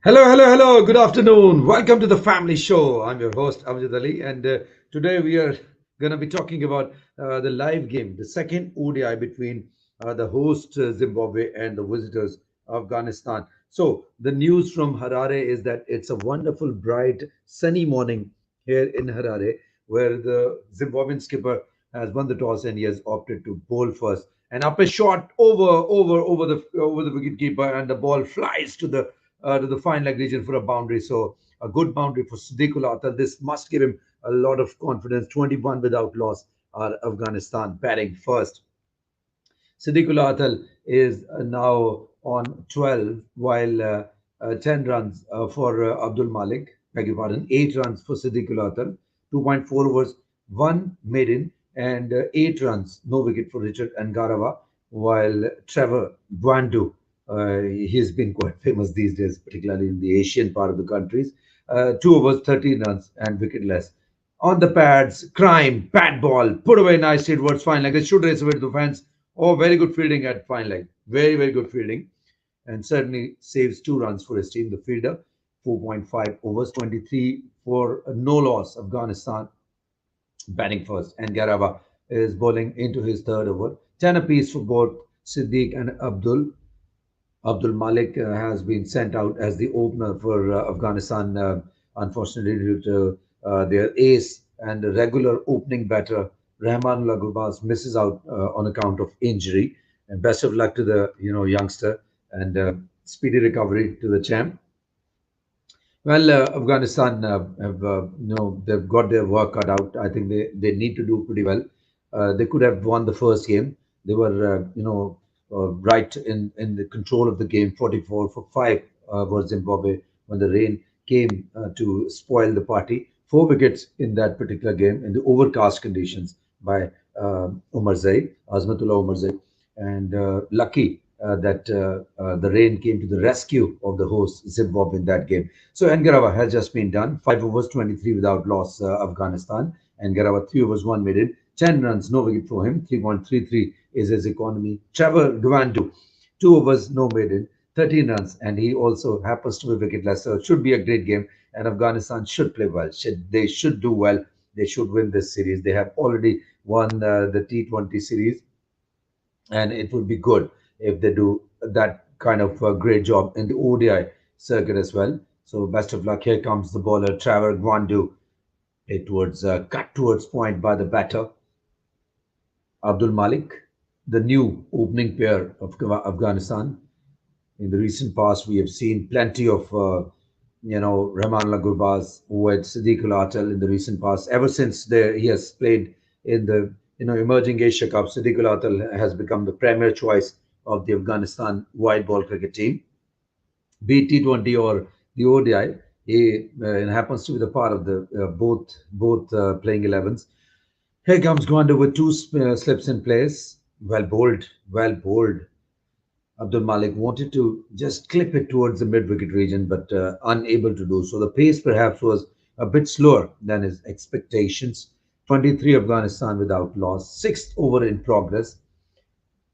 Hello, hello, hello. Good afternoon. Welcome to the family show. I'm your host, Amjad Ali, and today we are going to be talking about the live game, the second ODI between the host Zimbabwe and the visitors Afghanistan. So, the news from Harare is that it's a wonderful, bright, sunny morning here in Harare, where the Zimbabwean skipper has won the toss and he has opted to bowl first. And up a shot over the wicketkeeper, and the ball flies to the fine leg region for a boundary. So a good boundary for Siddiqul Atal. This must give him a lot of confidence. 21 without loss are Afghanistan batting first. Siddiqul Atal is now on 12, while 10 runs for Abdul Malik, beg your pardon, 8 runs for Siddiqul Atal, 2.4 overs, 1 maiden, and 8 runs, no wicket for Richard Ngarawa, while Trevor Gwandu, he's been quite famous these days, particularly in the Asian part of the countries, 2 overs, 13 runs, and wicketless. On the pads, crime, bad ball, put away nicely towards fine leg. It should race away to the fence. Oh, very good fielding at fine leg. Very, very good fielding. And certainly saves 2 runs for his team. The fielder, 4.5 overs, 23 for no loss. Afghanistan batting first. And Garava is bowling into his third over. 10 apiece for both Siddiq and Abdul. Abdul Malik has been sent out as the opener for Afghanistan, unfortunately, due to their ace and regular opening batter, Rahman Gurbaz, misses out on account of injury. And best of luck to the youngster and speedy recovery to the champ. Well, Afghanistan have they've got their work cut out. I think they need to do pretty well. They could have won the first game. They were right in the control of the game. 44 for 5 was Zimbabwe when the rain came to spoil the party. 4 wickets in that particular game in the overcast conditions by Umar Zai, Azmatullah Umar Zai, and lucky that the rain came to the rescue of the host Zimbabwe in that game. So Ngarawa has just been done. 5 overs, 23 without loss, Afghanistan. Ngarawa 3 overs, 1 maiden, 10 runs, no wicket for him. 3.33 is his economy. Trevor Gwandu, 2 overs, no maiden, 13 runs, and he also happens to be wicketless. So it should be a great game, and Afghanistan should play well. They should do well. They should win this series. They have already won the T20 series, and it would be good if they do that kind of great job in the ODI circuit as well. So best of luck. Here comes the bowler Trevor Gwandu. It towards cut towards point by the batter Abdul Malik, the new opening pair of Afghanistan. In the recent past, we have seen plenty of Rahman Gurbaz with Siddiqul Atal in the recent past. Ever since he has played in the emerging Asia Cup, Siddiqul Atal has become the premier choice of the Afghanistan wide ball cricket team, be it T20 or the ODI. He happens to be the part of the both playing 11s. Here comes Gwandu with 2 slips in place. Well bowled, well bowled. Abdul Malik wanted to just clip it towards the mid wicket region, but unable to do so. The pace perhaps was a bit slower than his expectations. 23 Afghanistan without loss, 6th over in progress.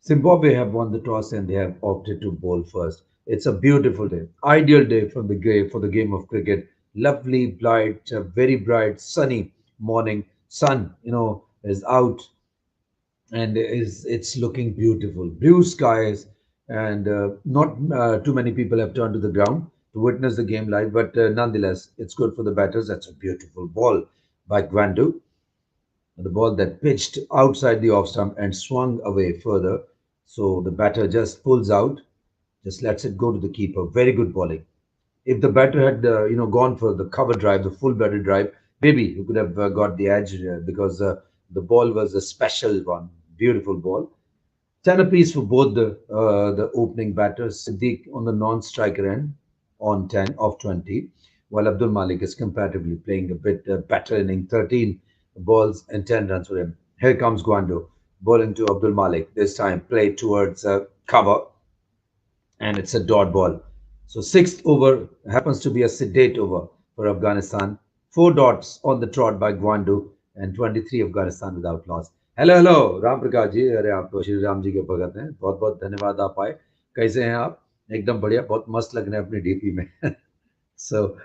Zimbabwe have won the toss and they have opted to bowl first. It's a beautiful day, ideal day from for the game of cricket. Lovely, bright, very bright, sunny morning. Sun, is out and it's looking beautiful. Blue skies, and not too many people have turned to the ground to witness the game live, but nonetheless, it's good for the batters. That's a beautiful ball by Gwandu, the ball that pitched outside the off stump and swung away further. So the batter just pulls out, just lets it go to the keeper. Very good bowling. If the batter had gone for the cover drive, the full batter drive, maybe he could have got the edge because the ball was a special one. Beautiful ball. 10 apiece for both the opening batters. Siddiq on the non-striker end on 10 of 20, while Abdul Malik is comparatively playing a bit better inning, 13 balls and 10 runs for him. Here comes Gwandu bowling to Abdul Malik. This time played towards cover, and it's a dot ball. So 6th over happens to be a sedate over for Afghanistan. 4 dots on the trot by Gwandu and 23 Afghanistan without loss. Hello hello Ram Prakash ji, अरे आप तो श्री राम जी के भगत हैं, बहुत बहुत धन्यवाद आप आए. कैसे हैं आप? एकदम बढ़िया, बहुत मस्त लग रहे हैं अपनी डीपी में. So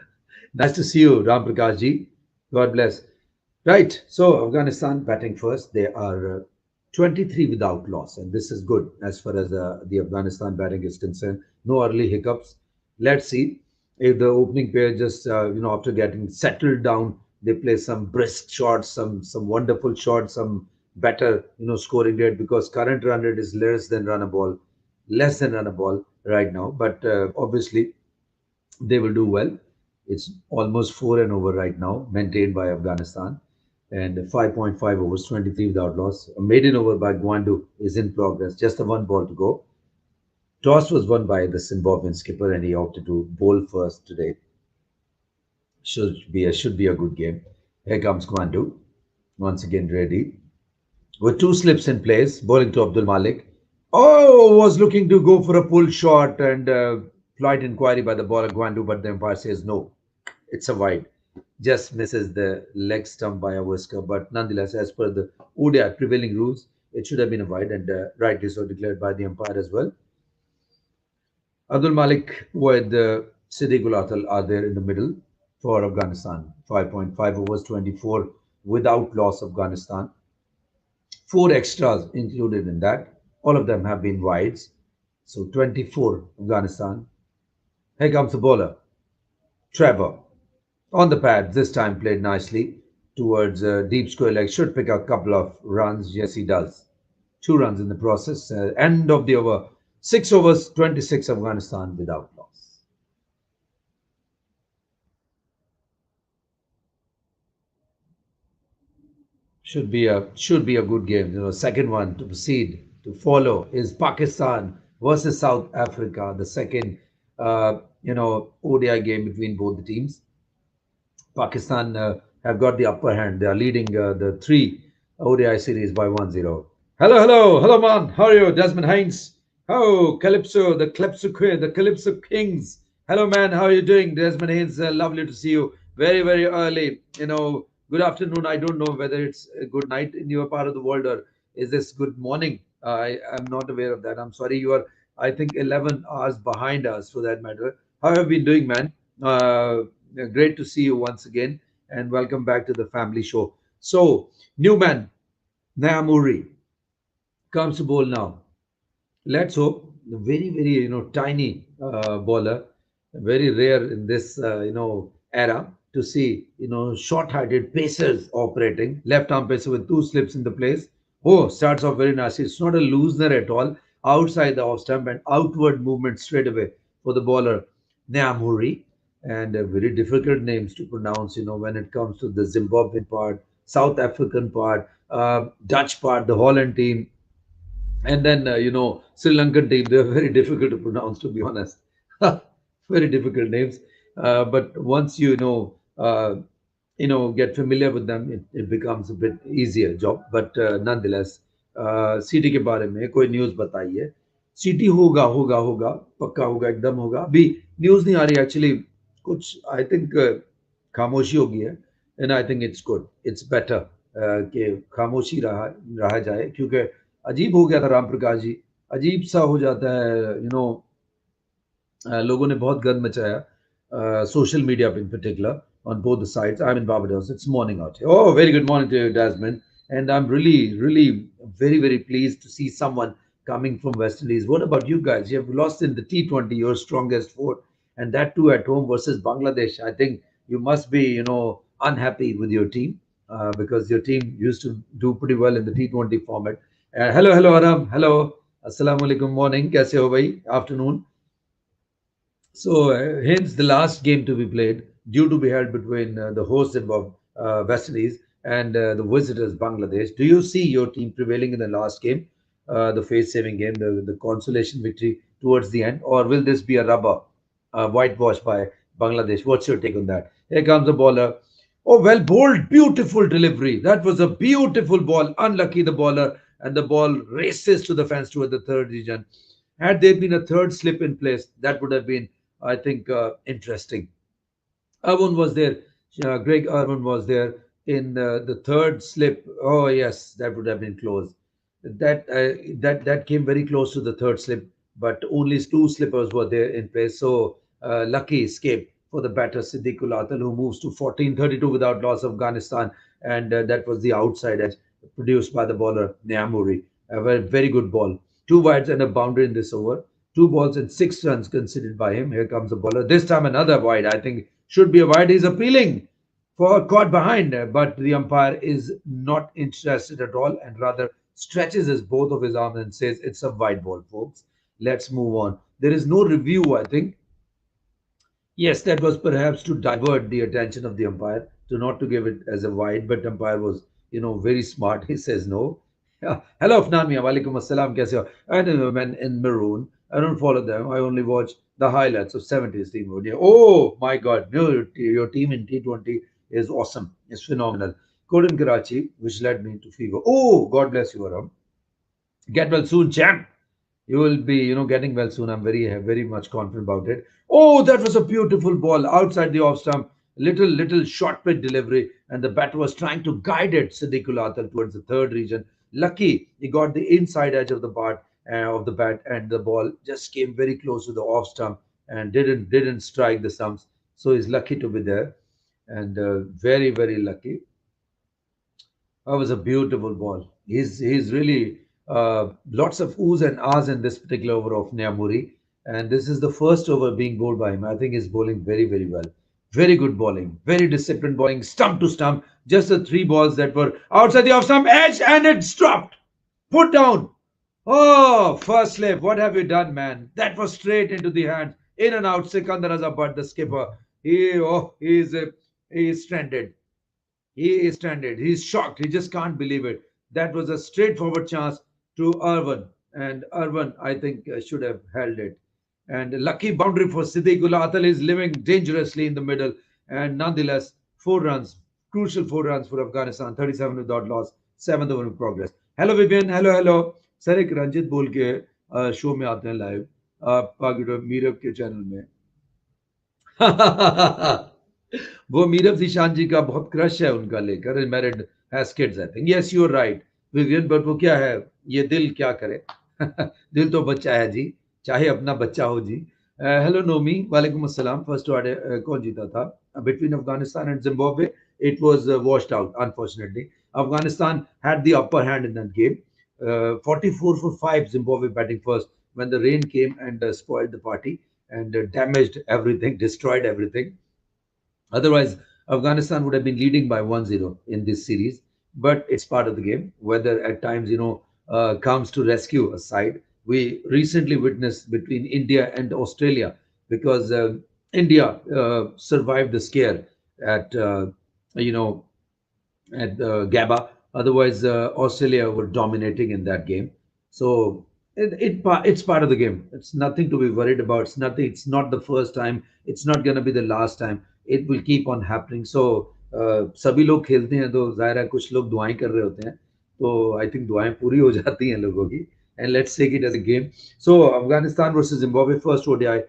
nice to see you, Ram Prakash ji. God bless. Right. So Afghanistan batting first. They are 23 without loss, and this is good as far as the Afghanistan batting is concerned. No early hiccups. Let's see if the opening pair just after getting settled down, they play some brisk shots, some wonderful shots, some better scoring rate because current run rate is less than run a ball right now. But obviously they will do well. It's almost 4 and over right now, maintained by Afghanistan. And 5.5 overs, 23 without loss. A maiden over by Gwandu is in progress. Just a one ball to go. Toss was won by the Zimbabwean skipper, and he opted to bowl first today. Should be a good game. Here comes Gwandu, once again ready with two slips in place, bowling to Abdul Malik. Oh, was looking to go for a pull shot and flight inquiry by the bowler Gwandu, but the umpire says no. It's a wide. Just misses the leg stump by a whisker, but nonetheless, as per the ODI prevailing rules, it should have been a wide and rightly so declared by the umpire as well. Abdul Malik with Siddiq ul Atal are there in the middle for Afghanistan. 5.5 overs, 24 without loss Afghanistan. Four extras included in that. All of them have been wides. So 24 Afghanistan. Here comes the bowler, Trevor. On the pad, this time played nicely towards deep square leg. Should pick a couple of runs. Yes, he does. 2 runs in the process. End of the over. 6 overs, 26 Afghanistan without loss. Should be a good game. Second one to proceed to follow is Pakistan versus South Africa. The second ODI game between both the teams. Pakistan have got the upper hand. They are leading the three ODI series by 1-0. Hello, hello, hello, man. How are you, Desmond Haynes? Oh, Calypso, the Calypso Queen, the Calypso Kings. Hello, man. How are you doing, Desmond Haynes? Lovely to see you. Very, very early. Good afternoon. I don't know whether it's a good night in your part of the world or is this good morning. I am not aware of that. I'm sorry. You are, I think, 11 hours behind us for that matter. How have you been doing, man? Great to see you once again and welcome back to the family show. So, new man, Naamuri comes to bowl now. Let's hope the very, very, tiny bowler, very rare in this, era to see, short-handed pacers operating, left arm pacer with two slips in the place. Oh, starts off very nicely. It's not a loosener at all. Outside the off stump and outward movement straight away for the bowler, Naamuri. And very difficult names to pronounce, when it comes to the Zimbabwean part, South African part, Dutch part, the Holland team, and then Sri Lankan team. They're very difficult to pronounce, to be honest. Very difficult names. But once get familiar with them, it becomes a bit easier job. But nonetheless, सीटी के बारे में कोई news बताइए. सीटी होगा होगा होगा पक्का होगा एकदम होगा. अभी न्यूज़ नहीं आ रही एक्चुअली. कुछ आई थिंक खामोशी हो गई है. And I think it's good, it's better कि खामोशी रहा रहा जाए क्योंकि अजीब हो गया था राम प्रकाश जी. अजीब सा हो जाता है लोगों ने बहुत गंद मचाया social media in particular on both the sides. I'm in Barbados. It's morning out here. Oh, very good morning to you, Desmond. And I'm really, really very, very pleased to see someone coming from West Indies. What about you guys? You have lost in the T20, your strongest four, and that too at home versus Bangladesh. I think you must be, unhappy with your team because your team used to do pretty well in the T20 format. Hello, hello, Aram. Hello. Assalamu alaikum. Morning. Kaise ho bhai? Afternoon. So, hence the last game to be played, due to be held between the host Zimbabwe, West Indies, and the visitors Bangladesh. Do you see your team prevailing in the last game, the face-saving game, the consolation victory towards the end, or will this be a rubber, whitewash by Bangladesh? What's your take on that? Here comes the bowler. Oh, well bowled, beautiful delivery. That was a beautiful ball. Unlucky the bowler, and the ball races to the fence toward the third region. Had there been a third slip in place, that would have been, I think, interesting. Irwin was there. Greg Irwin was there in the third slip. Oh yes, that would have been close. That came very close to the third slip, but only two slippers were there in place. So lucky escape for the batter Siddiqul Atal, who moves to 14-32 without loss of Afghanistan, and that was the outside edge produced by the bowler Nyamuri. A very good ball. Two wides and a boundary in this over. Two balls and 6 runs conceded by him. Here comes the bowler. This time another wide. I think should be a wide. He's appealing for caught behind, but the umpire is not interested at all and rather stretches his both of his arms and says it's a wide ball, folks. Let's move on. There is no review, I think. Yes, that was perhaps to divert the attention of the umpire, to not to give it as a wide, but umpire was, very smart. He says no. Yeah. Hello, Afnan Mia. Walaikum assalam. Kaise ho? I don't know, man, in maroon. I don't follow them. I only watch the highlights of 70s team. ODI. Oh, my God. No, your team in T20 is awesome. It's phenomenal. Code in Karachi, which led me to fever. Oh, God bless you, Aram. Get well soon, champ. You will be, getting well soon. I'm very much confident about it. Oh, that was a beautiful ball outside the off stump. Little short pitch delivery, and the batter was trying to guide it, Siddiqul Atal, towards the third region. Lucky he got the inside edge of the bat, and the ball just came very close to the off stump and didn't strike the stumps. So he's lucky to be there, and very lucky. That was a beautiful ball. He's really lots of oohs and ahs in this particular over of Nyamuri, and this is the first over being bowled by him. I think he's bowling very well. Very good bowling, very disciplined bowling, stump to stump. Just the three balls that were outside the off stump edge, and it's dropped. Put down. Oh, first slip. What have you done, man? That was straight into the hands. In and out. Sikandar Azabad, the skipper. He is stranded. He is stranded. He's shocked. He just can't believe it. That was a straightforward chance to Irvin. And Irvin, I think, should have held it. And a lucky boundary for Siddiqul Atal is living dangerously in the middle. And nonetheless, 4 runs, crucial 4 runs for Afghanistan, 37 without loss, 7th over in progress. Hello, Vivian. Hello. Sir एक रंजित बोल के show में आते हैं live आप मीरब के channel में वो मीरब जीशान जी का बहुत क्रश है उनका लेकर married has kids I think yes you are right Vivian but वो क्या है ये दिल क्या करे दिल तो बच्चा है जी चाहे अपना बच्चा हो जी हेलो नोमी वालेकुम अस्सलाम फर्स्ट कौन जीता था between Afghanistan and Zimbabwe it was washed out unfortunately Afghanistan had the upper hand in that game 44 for 5 Zimbabwe batting first when the rain came and spoiled the party and damaged everything destroyed everything. Otherwise, Afghanistan would have been leading by 1-0 in this series, but it's part of the game. Whether at times, comes to rescue a side. We recently witnessed between India and Australia because India survived the scare at, you know, at Gabba. Otherwise, Australia were dominating in that game. So it's part of the game. It's nothing to be worried about. It's nothing. It's not the first time. It's not going to be the last time. It will keep on happening. So सभी लोग खेलते हैं तो जाहिर है कुछ लोग दुआएं कर रहे होते हैं तो आई थिंक दुआएं पूरी हो जाती हैं लोगों की and let's take it as a game. So Afghanistan versus Zimbabwe first ODI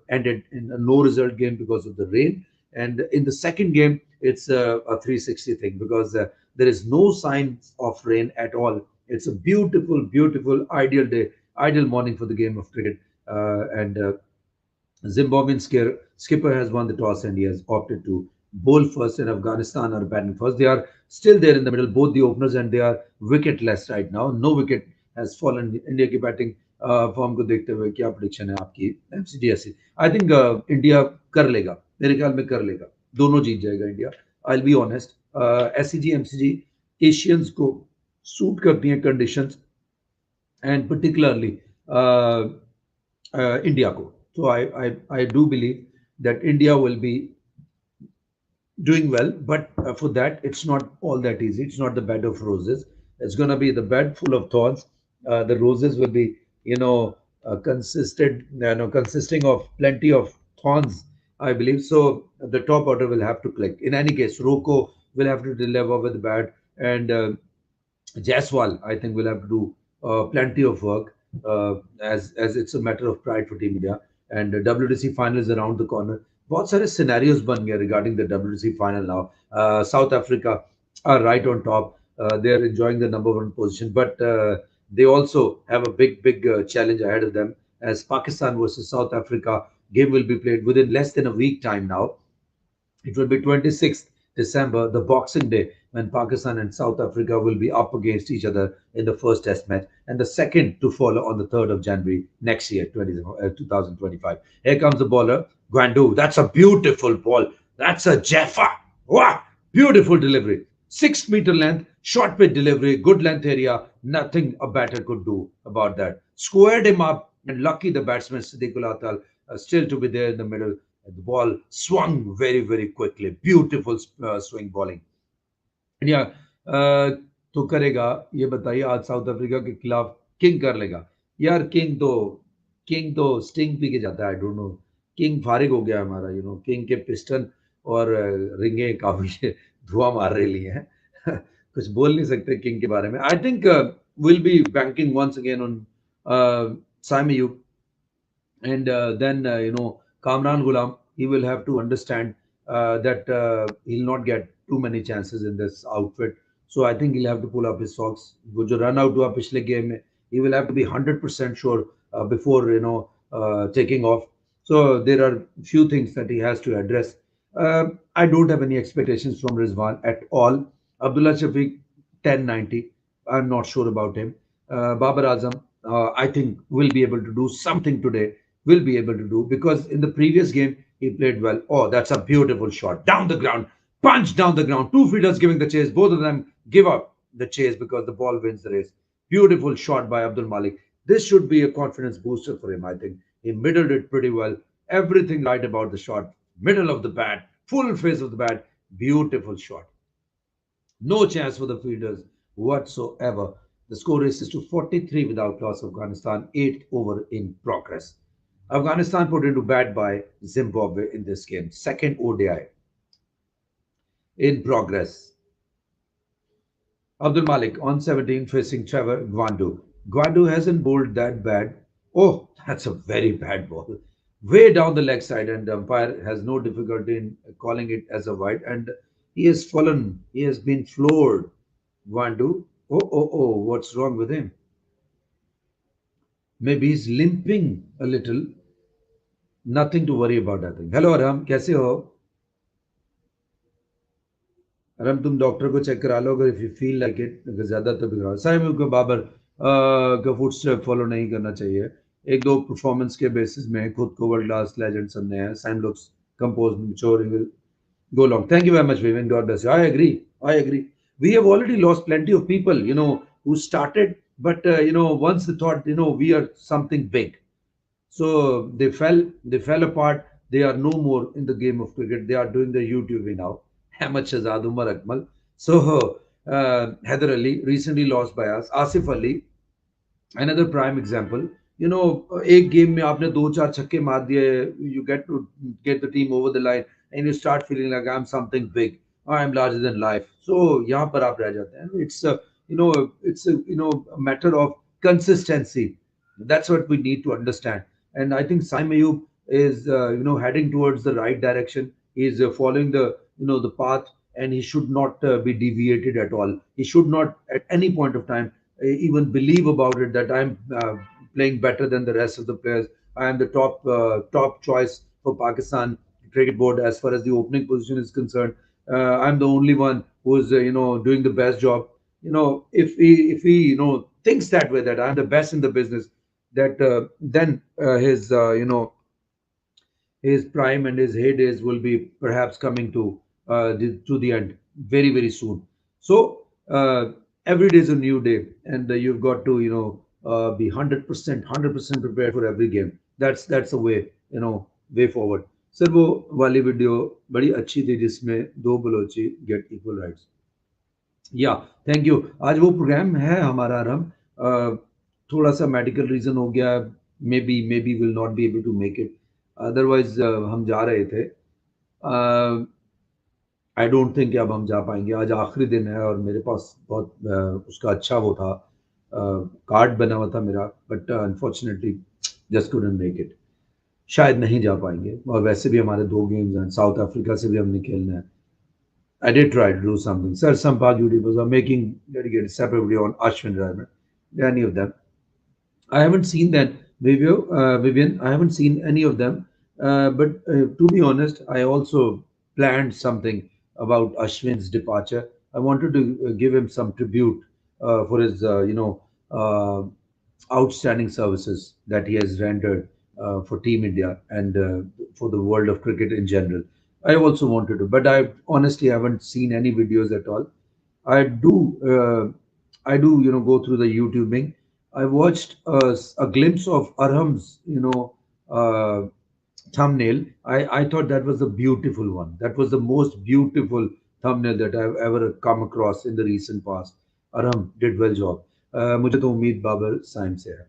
ended in a no result game because of the rain. And in the second game, it's a 360 thing because there is no signs of rain at all. It's a beautiful, ideal day, ideal morning for the game of cricket. And Zimbabwean skipper has won the toss and he has opted to bowl first, and Afghanistan are batting first. They are still there in the middle, both the openers, and they are wicketless right now. No wicket has fallen. India की batting form को देखते हुए क्या prediction है आपकी MCD? आई think India कर लेगा, मेरे ख्याल में कर लेगा, दोनों जीत जाएगा India. I will be honest, SCG MCG Asians को सूट करती हैं कंडीशंस एंड पर्टिकुलरली इंडिया को. So I do believe that India will be doing well, but for that it's not all that easy. It's not the bed of roses. It's going to be the bed full of thorns. The roses will be, consisting of plenty of thorns, I believe. So the top order will have to click. In any case, Roko will have to deliver with the bat, and Jaiswal, I think, will have to do plenty of work as it's a matter of pride for Team India. And WTC final is around the corner. बहुत सारे scenarios बन गए regarding the WTC final now. South Africa are right on top. They are enjoying the number one position, but they also have a big challenge ahead of them as Pakistan versus South Africa game will be played within less than a week time now. It will be 26th December, the Boxing Day, when Pakistan and South Africa will be up against each other in the first Test match, and the second to follow on the 3rd of January next year, 2025. Here comes the bowler, Gwandu. That's a beautiful ball. That's a Jaffa. Wow! Beautiful delivery. 6 meter length, short pitch delivery, good length area. Nothing a batter could do about that. Squared him up, and lucky the batsman Siddiqul Atal still to be there in the middle. The ball swung very, very quickly. Beautiful swing bowling. या तो करेगा ये बताइए आज south Africa के खिलाफ king कर लेगा यार किंग तो स्टिंग पी के जाता है आई डोंट नो किंग फारिग हो गया हमारा किंग के पिस्टन और रिंगे काफी धुआं मार रही हैं कुछ बोल नहीं सकते किंग के बारे में I think will be banking once again on Saim and then Kamran Ghulam, he will have to understand that he'll not get too many chances in this outfit. So I think he'll have to pull up his socks. वो जो run out हुआ पिछले game में, he will have to be 100% sure before taking off. So there are few things that he has to address. I don't have any expectations from Rizwan at all. Abdullah Shafiq 1090. I'm not sure about him. Babar Azam, I think will be able to do something today. Will be able to do because in the previous game he played well. Oh, that's a beautiful shot down the ground, punch down the ground. Two fielders giving the chase. Both of them give up the chase because the ball wins the race. Beautiful shot by Abdul Malik. This should be a confidence booster for him. I think he middled it pretty well. Everything right about the shot. Middle of the bat, full face of the bat. Beautiful shot. No chance for the fielders whatsoever. The score is to 43 without loss. Afghanistan, 8th over in progress. Afghanistan put into bat by Zimbabwe in this game. Second ODI in progress. Abdul Malik on 17 facing Trevor Gwandu. Gwandu hasn't bowled that bad. Oh, that's a very bad ball. Way down the leg side, and the umpire has no difficulty in calling it as a wide. And he has fallen. He has been floored. Gwandu. Oh, what's wrong with him? Maybe he's limping a little. Nothing to worry about, I think. Hello, Aram. कैसे हो? अरम तुम doctor को check करा लो अगर if you feel like it अगर ज्यादा तो बिगड़ा साइम को बाबर का फुट स्टेप फॉलो नहीं करना चाहिए एक दो परफॉर्मेंस के बेसिस में खुद को वर्ल्ड क्लास लेजेंड समझे हैं Saim looks compose mature will go long. Thank you very much, Vivian. God bless you. I agree. I agree. We have already lost plenty of people, who started, but once they thought, we are something big. So they fell apart. They are no more in the game of cricket. They are doing the YouTubing now. Ahmed Shahzad, Umar Akmal. So Heather Ali recently lost by us. Asif Ali, another prime example. एक game में आपने दो चार छक्के मार दिए you get to get the team over the line and you start feeling like I'm something big, I'm larger than life. So यहाँ पर आप रह जाते हैं. It's a a matter of consistency. That's what we need to understand. And I think Saim Ayub is heading towards the right direction. He's following the path, and he should not be deviated at all. He should not at any point of time even believe about it that I'm playing better than the rest of the players. I am the top choice for Pakistan cricket board as far as the opening position is concerned. I'm the only one who's doing the best job. If he thinks that way, that I'm the best in the business, that then his prime and his heydays will be perhaps coming to the end very very soon. So every day is a new day, and you've got to be 100% prepared for every game. That's the way forward. Sir वो वाली video बड़ी अच्छी थी जिसमें दो Balochi get equal rights. या thank you. आज वो प्रोग्राम है हमारा आरम. थोड़ा सा मेडिकल रीजन हो गया. Maybe will not be able to make it. Otherwise हम जा रहे थे. आई डोंट थिंक अब हम जा पाएंगे. आज आखिरी दिन है और मेरे पास बहुत उसका अच्छा वो था, कार्ड बना हुआ था मेरा, but unfortunately just couldn't make it. शायद नहीं जा पाएंगे. और वैसे भी हमारे दो गेम्स हैं. साउथ अफ्रीका से भी हमने खेलना है. I did try to do something. Sir, some Pak YouTubers are making dedicated separate video on Ashwin Raymond. Any of them. I haven't seen that, Vivian. I haven't seen any of them. But to be honest, I also planned something about Ashwin's departure. I wanted to give him some tribute for his, uh, outstanding services that he has rendered for Team India and for the world of cricket in general. I also wanted to, but I honestly haven't seen any videos at all. I do, go through the YouTubing. I watched a glimpse of Arham's, thumbnail. I thought that was a beautiful one. That was the most beautiful thumbnail that I've ever come across in the recent past. Arham did well job. मुझे तो उम्मीद बाबर साइम से है.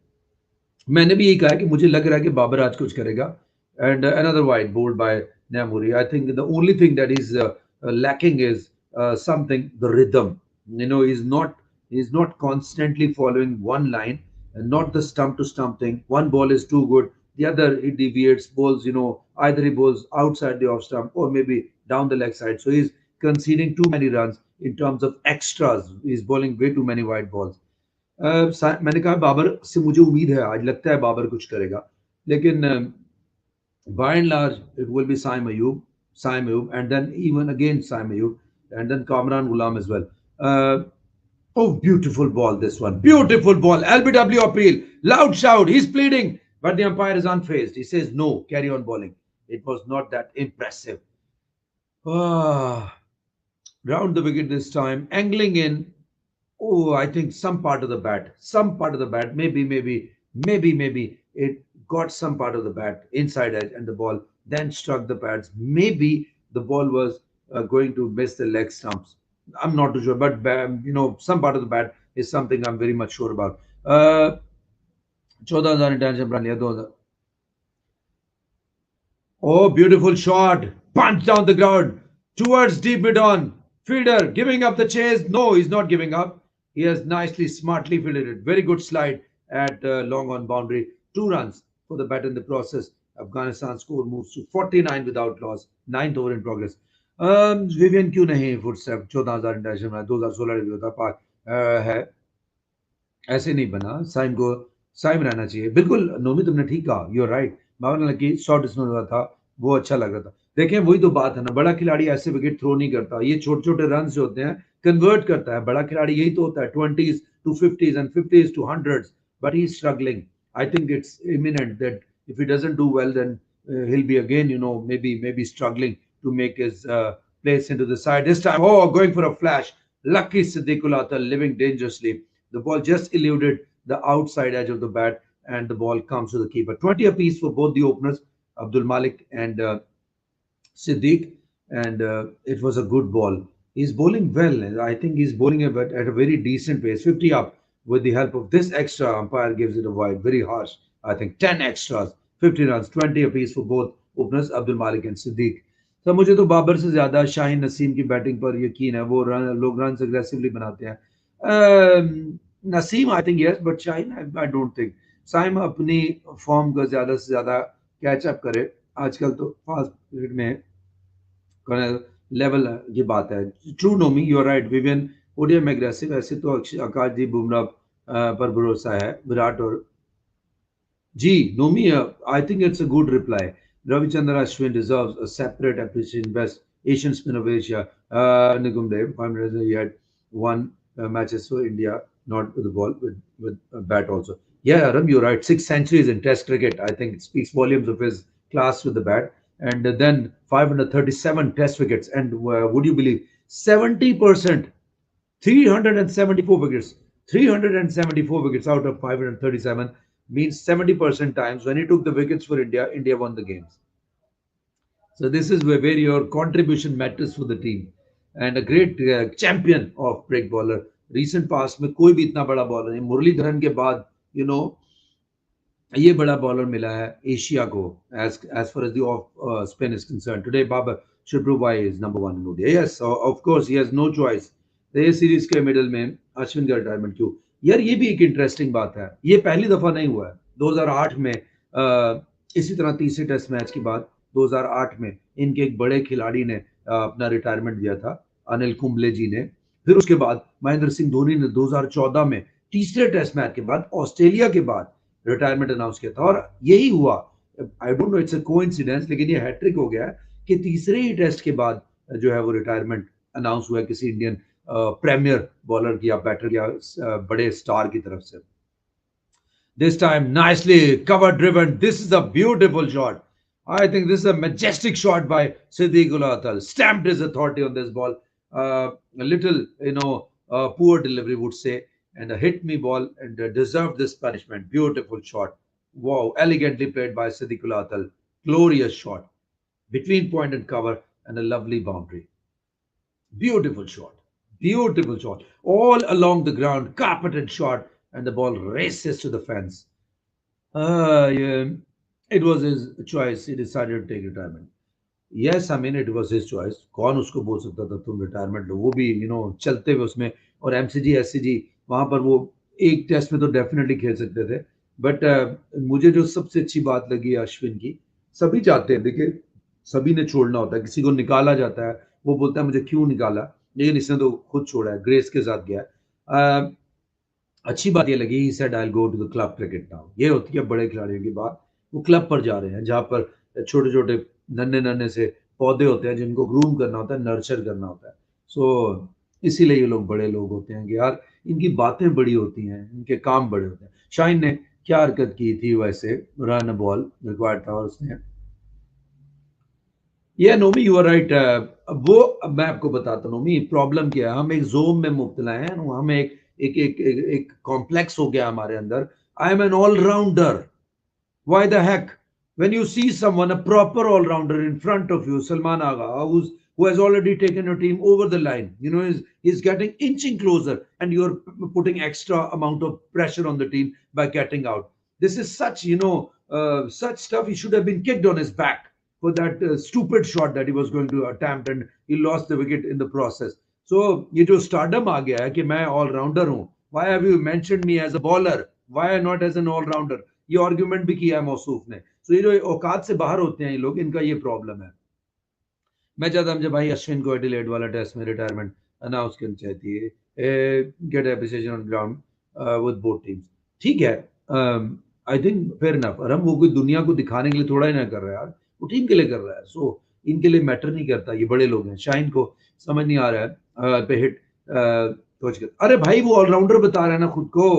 मैंने भी यही कहा कि मुझे लग रहा है कि बाबर आज कुछ करेगा. And another wide bowled by Namuri. I think the only thing that is lacking is something, the rhythm. He's not constantly following one line, and not the stump to stump thing. One ball is too good, the other he deviates, bowls, either he bowls outside the off stump or maybe down the leg side. So he's conceding too many runs in terms of extras. He's bowling way too many wide balls. मैंने कहा बाबर से मुझे उम्मीद है, आज लगता है बाबर कुछ करेगा, लेकिन by and large it will be Saim Ayub, and then even again Saim Ayub, and then Kamran Ghulam as well. Uh, oh, beautiful ball, this one. Beautiful ball. LBW appeal. Loud shout. He's pleading, but the umpire is unfazed. He says no, carry on bowling. It was not that impressive. Ah, round the wicket this time, angling in. Oh, I think some part of the bat, maybe it got some part of the bat inside edge, and the ball then struck the pads. Maybe the ball was going to miss the leg stumps. I'm not too sure, but some part of the bat is something I'm very much sure about. 14,000 intention bना लिया 2000. Oh, beautiful shot. Punch down the ground towards deep mid on. Fielder giving up the chase. No, he's not giving up. He has nicely, smartly fielded it. Very good slide at long on boundary. 2 runs for the bat in the process. Afghanistan score moves to 49 without loss. Ninth over in progress. Vivian क्यों नहीं footstep 14,000 international में 2016 review था है ऐसे नहीं बना साइम को साइम रहना चाहिए बिल्कुल नोमी तुमने ठीक कहा यू आर राइट मावन की शॉर्ट डिस्टेंस वाला था वो अच्छा लग रहा था देखें वही तो बात है ना बड़ा खिलाड़ी ऐसे विकेट थ्रो नहीं करता ये छोटे छोटे रन जो होते हैं कन्वर्ट करता है बड़ा खिलाड़ी यही तो होता है 20s to 50s and 50s to 100s but he's struggling I think it's imminent that if he doesn't do well then he'll be again maybe struggling to make his place into the side this time going for a flash lucky Siddiqulata living dangerously the ball just eluded the outside edge of the bat, and the ball comes to the keeper. 20 apiece for both the openers, Abdul Malik and Siddiq, and it was a good ball. He's bowling well, and I think he's bowling at a very decent pace. 50 up with the help of this extra. Umpire gives it a wide, very harsh. I think 10 extras, 50 runs, 20 apiece for both openers, Abdul Malik and Siddiq. तो मुझे तो बाबर से ज्यादा शाहीन नसीम की batting पर यकीन है वो लोग रन अग्रेसिवली बनाते हैं Naseem I think yes but Shaheen I don't think Saim अपनी फॉर्म का ज्यादा से ज्यादा कैचअप करे आजकल तो फास्ट क्रिकेट में लेवल की बात है ट्रू नोमी you are right Vivian ODI में एग्रेसिव ऐसे तो आकाशदीप बुमराह पर भरोसा है विराट और G, Nomi, I think it's a good reply. Ravichandra Ashwin deserves a separate appreciation. Best Asian spin of Asia. Nigum Dev, 5 minutes, he had won matches for India, not with the ball, with a bat also. Yeah, Ram, you're right. 6 centuries in Test cricket. I think it speaks volumes of his class with the bat. And then 537 Test wickets. And would you believe 70%, 374 wickets, 374 wickets out of 537 means 70% times when he took the wickets for India, India won the games. So this is where your contribution matters for the team. And a great champion of break bowler. Recent past में कोई भी इतना बड़ा bowler नहीं मुरलीधरन के बाद ये बड़ा बॉलर मिला है एशिया को as far as the off spin is concerned. Today Babar should prove why he is number one in ODI. Yes, of course he has no choice. ये सीरीज के मिडल में अश्विन का रिटायरमेंट क्यों यार ये भी एक इंटरेस्टिंग बात है ये पहली दफा नहीं हुआ है 2008 में इसी तरह तीसरे टेस्ट मैच के बाद 2008 में इनके एक बड़े खिलाड़ी ने अपना रिटायरमेंट दिया था अनिल कुंबले जी ने फिर उसके बाद महेंद्र सिंह धोनी ने 2014 में तीसरे टेस्ट मैच के बाद ऑस्ट्रेलिया के बाद रिटायरमेंट अनाउंस किया था और यही हुआ I don't know it's a coincidence, लेकिन ये हैट्रिक हो गया है कि तीसरे ही टेस्ट के बाद जो है वो रिटायरमेंट अनाउंस हुआ है किसी इंडियन प्रीमियर बॉलर की या बैटर की या बड़े स्टार की तरफ से. This time, nicely cover driven. This is a beautiful shot. I think this is a majestic shot by Siddiq Ul Atal. Stamped his authority on this ball. A little, poor delivery would say, and a hit me ball and deserved this punishment. Beautiful shot. Wow, elegantly played by Siddiq Ul Atal. Glorious shot between point and cover and a lovely boundary. Beautiful shot. Beautiful shot. All along the ground, carpeted shot, and the ball races to the fence. Yeah, it was his choice. He decided to take retirement. Yes, I mean it was his choice. कौन उसको बोल सकता था तुम retirement लो, वो भी चलते हुए उसमें. और एमसीजी एससीजी वहां पर वो एक टेस्ट में तो डेफिनेटली खेल सकते थे. बट मुझे जो सबसे अच्छी बात लगी अश्विन की, सभी चाहते हैं, देखिए सभी ने छोड़ना होता है, किसी को निकाला जाता है, वो बोलता है मुझे क्यों निकाला, लेकिन इसने तो खुद छोड़ा है, ग्रेस के साथ गया है. अच्छी बात ये लगी, he said I will go to the club cricket now. ये होती है बड़े खिलाड़ियों की बात. वो क्लब पर जा रहे हैं जहां पर छोटे छोटे नन्हे नन्हे से पौधे होते हैं जिनको ग्रूम करना होता है, नर्चर करना होता है. इसीलिए ये लोग बड़े लोग होते हैं कि यार इनकी बातें बड़ी होती हैं, इनके काम बड़े होते हैं. शाइन ने क्या हरकत की थी वैसे, रन बॉल रिक्वायर्ड था और उसने. ये नोमी यू आर राइट. वो अब मैं आपको बताता हूँ नोमी, प्रॉब्लम क्या है, हम एक जोम में मुब्तला हैं, हमें एक कॉम्प्लेक्स हो गया हमारे अंदर. I am an allrounder. Why the heck? When you see someone, a proper all rounder in front of you, Salman Agha, who has already taken your team over the line, is getting inching closer, and you're putting extra amount of pressure on the team by getting out. This is such stuff. He should have been kicked on his back for that stupid shot that he was going to attempt, and he lost the wicket in the process. So, ये जो stardom आ गया है कि मैं all rounder हूँ. Why have you mentioned me as a bowler? Why not as an all rounder? ये argument भी किया है मौसूफ ने. तो ये जो औकात से बाहर होते हैं ये लोग, इनका ये प्रॉब्लम है. मैं चाहता हूँ जब भाई अश्विन को एडिलेड वाला टेस्ट में रिटायरमेंट अनाउंस करनी चाहती है, get appreciation on ground with both teams. ठीक है, आई थिंक फेयर इनफ. और हम वो कोई दुनिया को दिखाने के लिए थोड़ा ही ना कर रहा है यार, वो टीम के लिए कर रहा है. इनके लिए मैटर नहीं करता, ये बड़े लोग हैं. शाइन को समझ नहीं आ रहा है पे हिट कोच कर. अरे भाई वो ऑलराउंडर बता रहा है ना खुद को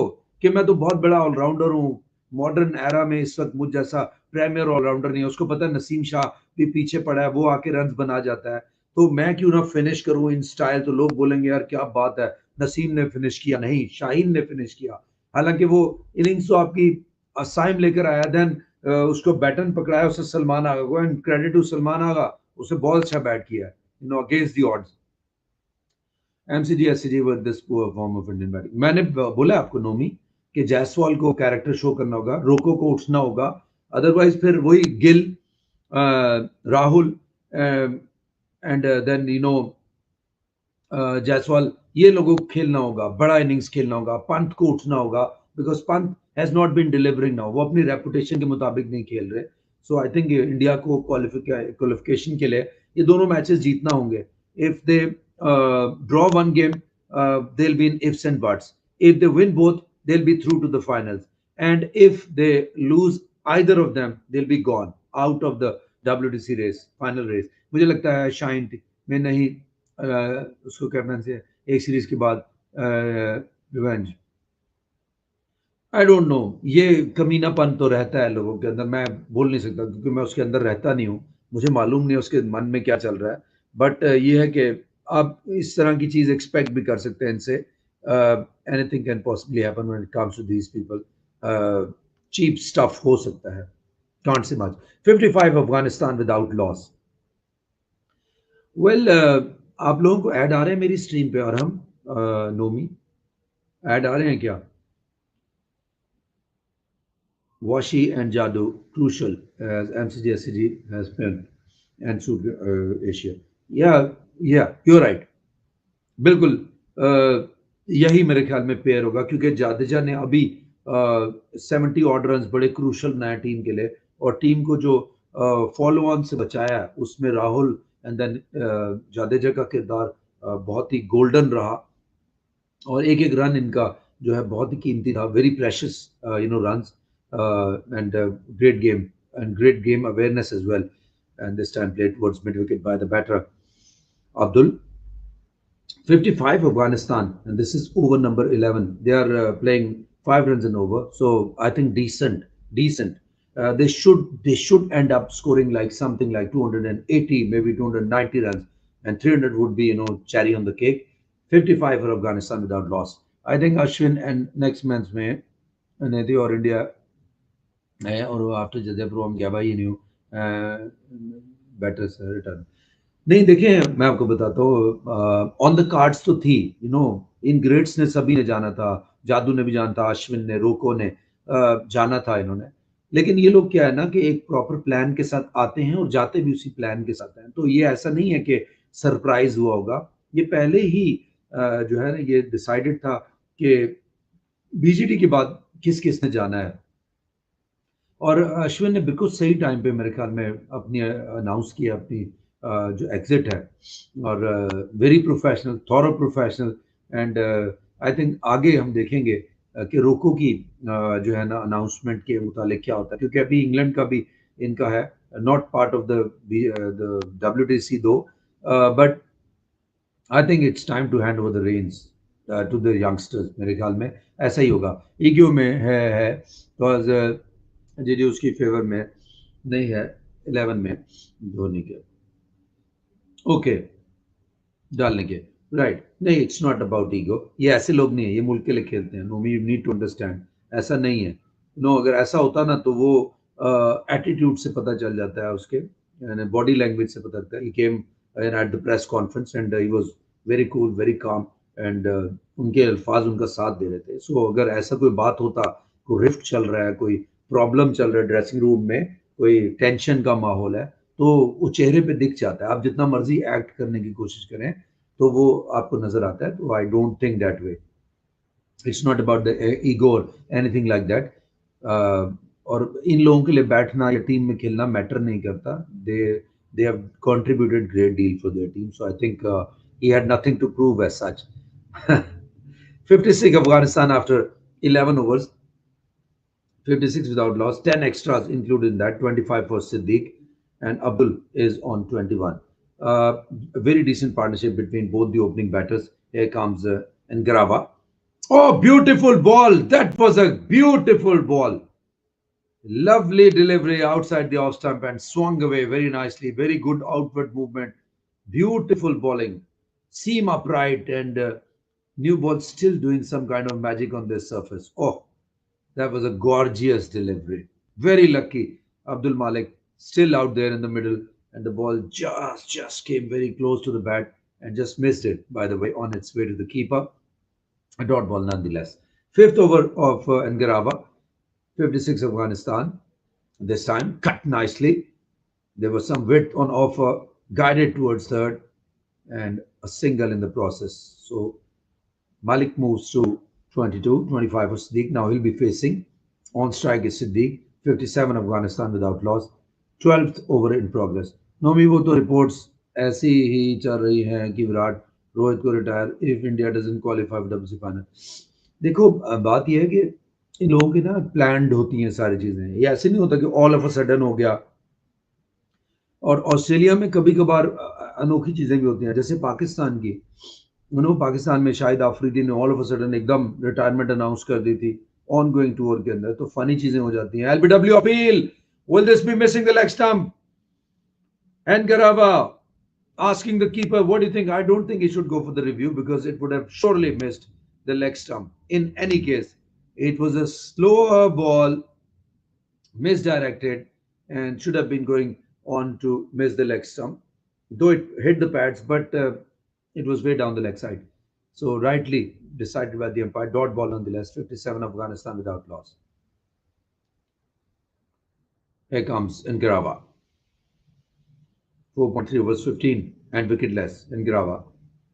कि मैं तो बहुत बड़ा ऑलराउंडर हूँ. मॉडर्न एरा में इस वक्त मुझ जैसा प्रीमियर ऑलराउंडर नहीं है. उसको पता है नसीम शाह भी पीछे पड़ा है, वो आके रन बना जाता है, तो मैं क्यों ना फिनिश करूं इन स्टाइल. तो लोग बोलेंगे यार क्या बात है, नसीम ने फिनिश किया, नहीं शाहीन ने फिनिश किया. हालांकि वो इनिंग्स तो आपकी असाइम लेकर आया, देन उसको बैटन पकड़ाया उससे सलमान आगा को, एंड क्रेडिट टू सलमान आगा, उसने बहुत अच्छा बैट किया है against the odds. MCG SCG with this poor form of Indian batting. मैंने बोला आपको नोमी कि जायसवाल को कैरेक्टर शो करना होगा, रोको को उठना होगा, अदरवाइज फिर वही गिल, राहुल एंड देन जायसवाल, ये लोगों को खेलना होगा, बड़ा इनिंग्स खेलना होगा. पंत को उठना होगा, because Pant has not been delivering now. वो अपनी रेपुटेशन के मुताबिक नहीं खेल रहे. सो आई थिंक इंडिया को क्वालिफिकेशन के लिए ये दोनों मैचेस जीतना होंगे. If they draw one game, they'll be in ifs and buts. If they win both, they'll be through to the finals. And if they lose either of them, they'll be gone out of the WTC race, final race. मुझे लगता है shine में नहीं, उसको captain से एक series के बाद रिवेंज. आई डोंट नो, ये कमीनापन तो रहता है लोगों के अंदर. मैं बोल नहीं सकता क्योंकि मैं उसके अंदर रहता नहीं हूँ, मुझे मालूम नहीं उसके मन में क्या चल रहा है. बट ये है कि आप इस तरह की चीज एक्सपेक्ट भी कर सकते हैं इनसे. Anything can possibly happen when it comes to these people. Cheap stuff हो सकता है. Can't say much. 55 Afghanistan without loss. Well, आप लोगों को ऐड आ रहे हैं मेरी स्ट्रीम पे, और हम नोमी ऐड आ रहे हैं क्या? Washi and Jadoo crucial as MCG SCG has been and suit Asia. Yeah, yeah, you're right. बिल्कुल. यही मेरे ख्याल में पेयर होगा क्योंकि जाडेजा ने अभी 70 ऑड रन बड़े क्रूशल बनाए टीम के लिए, और टीम को जो फॉलो ऑन से बचाया है उसमें राहुल एंड देन जाडेजा का किरदार बहुत ही गोल्डन रहा. और एक एक रन इनका जो है बहुत ही कीमती था. Very precious runs and great game and great game awareness as well. And this time played towards mid wicket by the batter Abdul. 55 Afghanistan, and this is over number 11. They are playing 5 runs and over, so I think decent. They should end up scoring like something like 280, maybe 290 runs, and 300 would be cherry on the cake. 55 for Afghanistan without loss. I think Ashwin and next man's may Neti or India और after जजयपुर हम गया भाई new better return नहीं देखें मैं आपको बताता हूँ ऑन द कार्ड्स तो थी इन ग्रेड्स ने सभी ने जाना था जादू ने भी जाना था अश्विन ने रोको ने जाना था इन्होंने लेकिन ये लोग क्या है ना कि एक प्रॉपर प्लान के साथ आते हैं और जाते भी उसी प्लान के साथ हैं तो ये ऐसा नहीं है कि सरप्राइज हुआ होगा ये पहले ही जो है ना ये डिसाइडेड था कि बीजीटी के बाद किस किस ने जाना है और अश्विन ने बिल्कुल सही टाइम पे मेरे ख्याल में अपनी अनाउंस किया अपनी जो एग्जिट है और very professional thorough professional and I think आगे हम देखेंगे कि रोको की जो है ना अनाउंसमेंट के मुतालिक क्या होता है क्योंकि अभी इंग्लैंड का भी इनका है not part of the WTC दो but I think it's time to hand over the reins to the youngsters मेरे ख्याल में ऐसा ही होगा ईगो में है बिकॉज जी उसकी फेवर में नहीं है 11 में धोनी के ओके डालने के राइट नहीं इट्स नॉट अबाउट ईगो ये ऐसे लोग नहीं है ये मुल्क के लिए खेलते हैं no you need to understand ऐसा नहीं है नो अगर ऐसा होता ना तो वो एटीट्यूड से पता चल जाता है उसके बॉडी लैंग्वेज से पता चलता है he came at the press conference and he was very cool very calm and उनके अल्फाज उनका साथ दे रहे थे सो अगर ऐसा कोई बात होता कोई रिफ्ट चल रहा है कोई प्रॉब्लम चल रहा है ड्रेसिंग रूम में कोई टेंशन का माहौल है तो वो चेहरे पे दिख जाता है आप जितना मर्जी एक्ट करने की कोशिश करें तो वो आपको नजर आता है तो आई don't think that way it's not about the ego और एनीथिंग लाइक दैट और इन लोगों के लिए बैठना या टीम में खेलना मैटर नहीं करता they have contributed great deal for their team so I think he had nothing to prove as such 56 Afghanistan after 11 overs 56 without loss, 10 extras included in that, 25 for Siddiq, and Abdul is on 21. A very decent partnership between both the opening batters. Here comes Ngarava. Oh, beautiful ball! That was a beautiful ball. Lovely delivery outside the off stump and swung away very nicely. Very good outward movement. Beautiful bowling. Seam upright and new ball still doing some kind of magic on this surface. Oh, that was a gorgeous delivery. Very lucky. Abdul Malik still out there in the middle, and the ball just came very close to the bat and just missed it, by the way, on its way to the keeper. A dot ball nonetheless. Fifth over of Ngarava, 56 Afghanistan. This time cut nicely. There was some width on offer, guided towards third, and a single in the process. So Malik moves to 22, 25 for Siddiq. Now he'll be facing. On strike is Siddiq. 57 Afghanistan without loss. 12th over in progress. Nomi वो तो reports ऐसी ही चल रही हैं कि विराट रोहित को retire if India doesn't qualify for WC final देखो बात यह है कि इन लोगों की ना प्लान्ड होती हैं सारी चीजें ये ऐसे नहीं होता कि ऑल ऑफ अ सडन हो गया और ऑस्ट्रेलिया में कभी कभार अनोखी चीजें भी होती हैं जैसे पाकिस्तान की पाकिस्तान में शाहिद आफरीदी ने ऑल ऑफ अ सडन एकदम रिटायरमेंट अनाउंस कर दी थी ऑन गोइंग टूर के अंदर तो फनी चीजें हो जाती हैं LBW appeal will this be missing the leg stump and Ngarava asking the keeper what do you think I don't think he should go for the review because it would have surely missed the leg stump in any case it was a slower ball misdirected and should have been going on to miss the leg stump though it hit the pads but it was way down the leg side. So rightly decided by the umpire. Dot ball nonetheless. 57 Afghanistan without loss. Here comes Ngarava. 4.3 overs 15 and wicketless. Ngarava.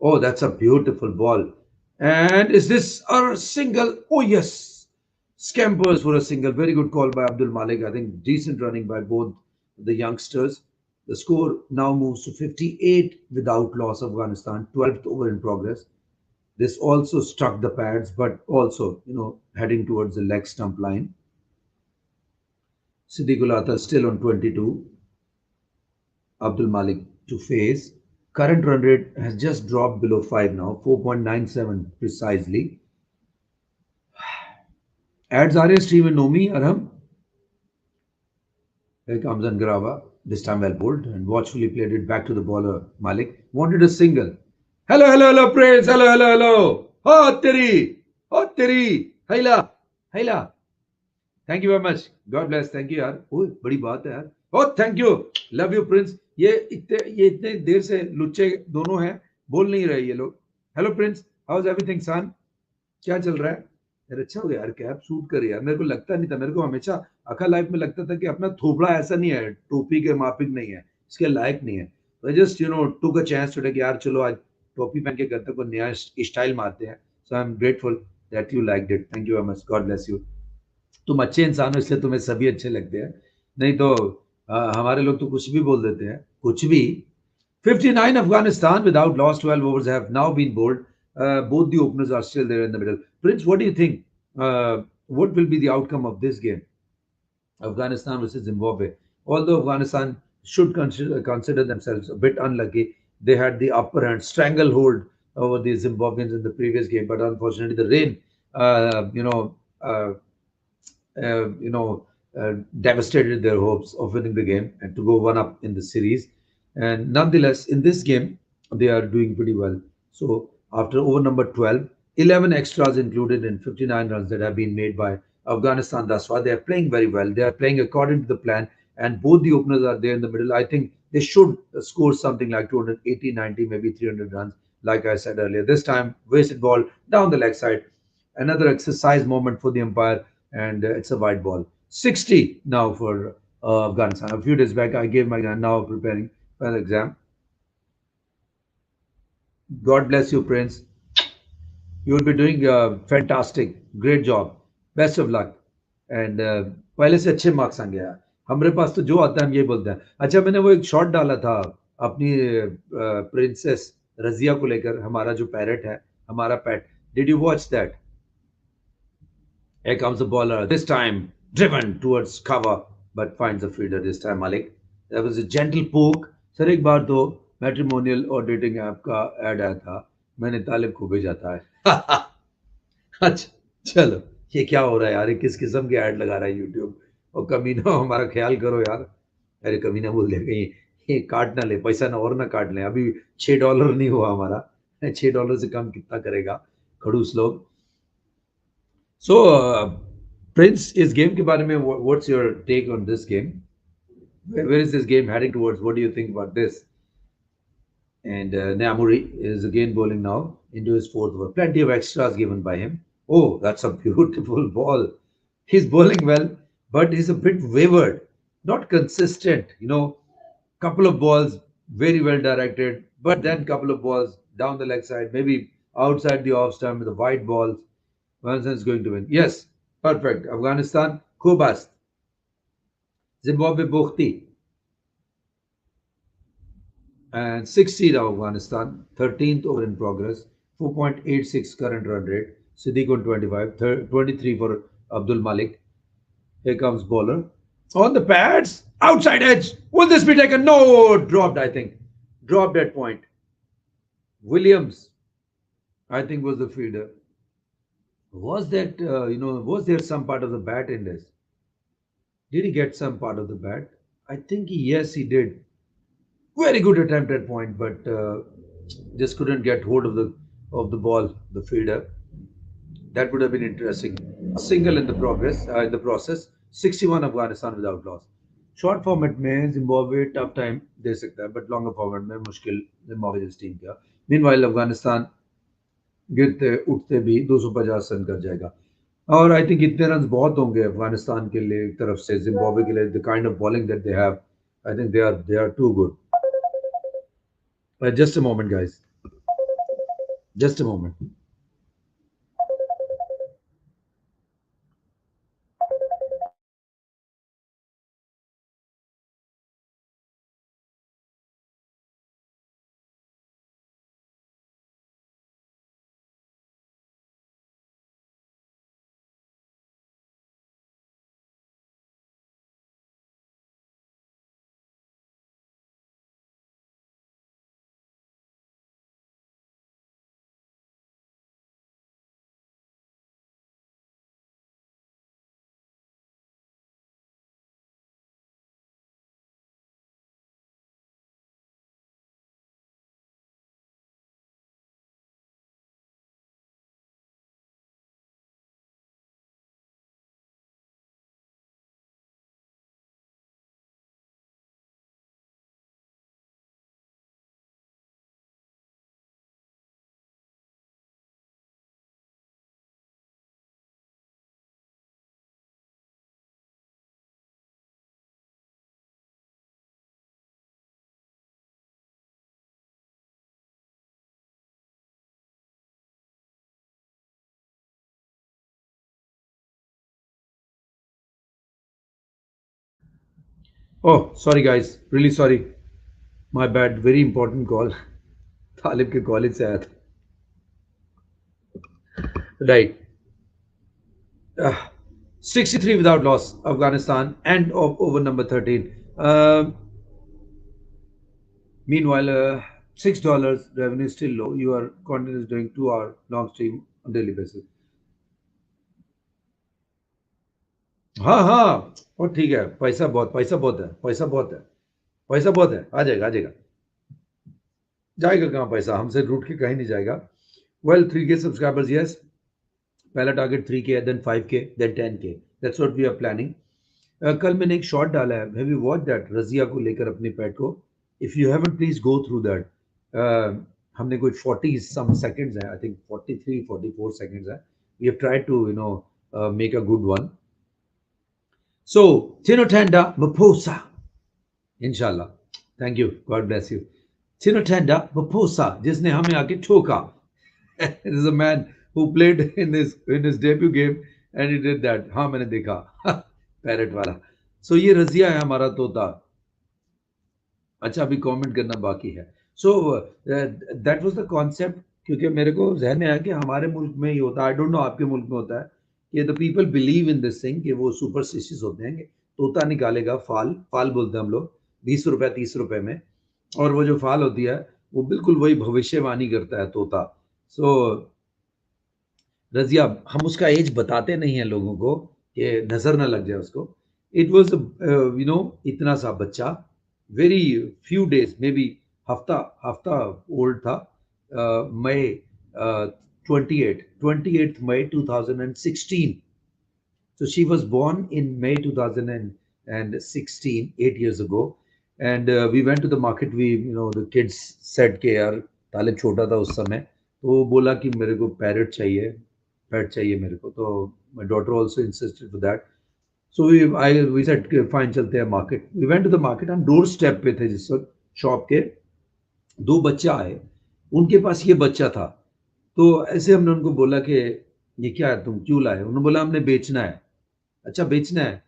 Oh, that's a beautiful ball. And is this a single? Oh, yes. Scampers for a single. Very good call by Abdul Malik. I think decent running by both the youngsters. The score now moves to 58 without loss. Afghanistan, 12th over in progress. This also struck the pads, but also, heading towards the leg stump line. Siddiq ul Athar still on 22. Abdul Malik to face. Current run rate has just dropped below 5 now, 4.97 precisely. Adds RS stream and Nomi Arham. Here comes Angarava, this time well pulled and watchfully played it back to the bowler. Malik wanted a single. Hello, hello, hello, Prince. Hello, hello, hello. Oh, Teri. Oh, Teri. Haila. Haila. Thank you very much God bless thank you यार ओए बड़ी बात है यार oh thank you love you Prince ये इतने देर से लुच्चे दोनों हैं बोल नहीं रहे ये लोग hello Prince how is everything son क्या चल रहा है यार अच्छा हो गया यार कैप सूट कर यार मेरे को लगता नहीं था मेरे को हमेशा अखा लाइफ में लगता था कि अपना थोपड़ा ऐसा नहीं है टोपी के मापिक नहीं है इसके लायक नहीं है तो just took a chance today कि यार चलो आज टोपी पहन के गद्दे को नया स्टाइल मारते हैं so I am grateful that you like it thank you very much God bless you तुम अच्छे इंसान हो इसलिए तुम्हें सभी अच्छे लगते हैं नहीं तो हमारे लोग तो कुछ भी बोल देते हैं कुछ भी 59 Afghanistan without lost 12 overs have now been bowled. Both the openers are still there in the middle. Prince, what do you think? What will be the outcome of this game? Afghanistan versus Zimbabwe. Although Afghanistan should consider themselves a bit unlucky, they had the upper hand, stranglehold over the Zimbabweans in the previous game, but unfortunately the rain, uh, you know, uh, uh, you know, devastated their hopes of winning the game and to go one up in the series. And nonetheless, in this game, they are doing pretty well. So after over number 12, 11 extras included in 59 runs that have been made by Afghanistan thus far. They are playing very well. They are playing according to the plan, and both the openers are there in the middle. I think they should score something like 280, 90, maybe 300 runs, like I said earlier. This time, wasted ball down the leg side. Another exercise moment for the umpire, and it's a white ball. 60 now for Afghanistan. A few days back, I gave my exam, now preparing for the exam. God bless you, Prince. You will be doing fantastic. Great job. Best of luck. And पहले से अच्छे marks आएंगे यार हमारे पास तो जो आता है हम ये बोलते हैं अच्छा मैंने वो एक शॉट डाला था अपनी प्रिंसेस रजिया को लेकर हमारा जो पैरेट है हमारा pet did you watch that Here comes the bowler, this time driven towards cover, but finds a fielder this time, Malik. There was a gentle poke. Sir एक बार तो मैट्रिमोनियल और डेटिंग ऐप का add आया था मैंने तालिब को भेजा था अच्छा चलो ये क्या हो रहा है यार ये किस किस्म के ऐड लगा रहा है यूट्यूब और कमीना हमारा ख्याल करो यार अरे कमीना बोल दिया कहीं ये काट ना ले पैसा ना और ना काट ले अभी $6 नहीं हुआ हमारा $6 से कम कितना करेगा खड़ूस लोग सो प्रिंस इस गेम के बारे में what's your take on this game where is this game heading towards what do you think about this and Namuri is again bowling now into his fourth over. Plenty of extras given by him. Oh, that's a beautiful ball. He's bowling well, but he's a bit wavered, not consistent. Couple of balls very well directed, but then couple of balls down the leg side, maybe outside the off stump with the wide balls. Afghanistan is going to win. Yes, perfect. Afghanistan, Kubas, Zimbabwe, Bukhti. And 60 now Afghanistan, 13th over in progress, 4.86 current run rate. Siddiq on 25, 23 for Abdul Malik. Here comes bowler. On the pads, outside edge. Will this be taken? No, dropped, I think. Dropped at point. Williams, I think, was the fielder. Was that, was there some part of the bat in this? Did he get some part of the bat? I think yes, he did. Very good attempt at point, but just couldn't get hold of the ball, the fielder. That would have been interesting. A single in the process. 61 Afghanistan without loss. Short format में Zimbabwe tough time दे सकता है, but longer format में मुश्किल Zimbabwe इस team का. Meanwhile Afghanistan गिरते उठते भी 250 रन कर जाएगा. और आई थिंक इतने रन बहुत होंगे अफगानिस्तान के लिए तरफ से जिम्बाब्वे के लिए the kind of bowling that they have I think they are too good just a moment guys just a moment Oh, sorry guys, really sorry. My bad. Very important call. तालिब के college से आया था. Right. Uh, 63 without loss, Afghanistan, end of over number 13. Meanwhile, $6 revenue is still low. Your content is doing 2 hour long stream on daily basis. हाँ हाँ, और ठीक है, पैसा बहुत है, पैसा बहुत है, पैसा बहुत है, आ जाएगा, आ जाएगा. जाएगा कहाँ पैसा, हमसे रूट के कहीं नहीं जाएगा. Well, 3K subscribers, yes. पहला target 3K, then 5K, then 10K. That's what we are planning. कल मैंने एक शॉट डाला है, have you watch that, Razia को लेकर अपने पेट को. If you haven't, please go through that. हमने कोई 40 सम सेकंड्स है, आई थिंक 43 44 सेकंड्स है. We have tried to make a good one. So Tinotenda Maposa, इंशाल्लाह. Thank you, God bless you. Tinotenda Maposa, जिसने हमें आके ठोका. It is a man who played in his debut game and he did that. हाँ, मैंने देखा. Parrot वाला. सो ये रजिया है हमारा तोता. अच्छा, अभी कमेंट करना बाकी है. So that was the concept. क्योंकि मेरे को जहन में आया कि हमारे मुल्क में ही होता है, आई डोंट नो आपके मुल्क में होता है कि the people believe in this thing, कि वो सुपरस्टिशियस होते हैं कि तोता निकालेगा फाल, फाल बोलते हैं हम लोग, 20 रुपए 30 रुपए में. और वो जो फाल होती है वो बिल्कुल वही भविष्यवाणी करता है तोता. सो रजिया, हम उसका एज बताते नहीं हैं लोगों को कि नजर ना लग जाए उसको. इट वॉज इतना सा बच्चा, very few days, may be हफ्ता हफ्ता ओल्ड था. मई 28 मई 2016. So she was born in May 2016, 8 years ago. And we went to the market. The kids said कि यार तालिब छोटा था उस समय, तो वो बोला कि मेरे को पैरेट चाहिए, पेट चाहिए मेरे को. तो my daughter also insisted for that. So we said fine, चलते हैं market. We went to the market. हम डोर स्टेप पे थे जिस वक्त शॉप के. दो बच्चा आए, उनके पास ये बच्चा था. तो ऐसे हमने उनको बोला कि ये क्या है, तुम क्यों लाए. उन्होंने बोला हमने बेचना है. अच्छा, बेचना है,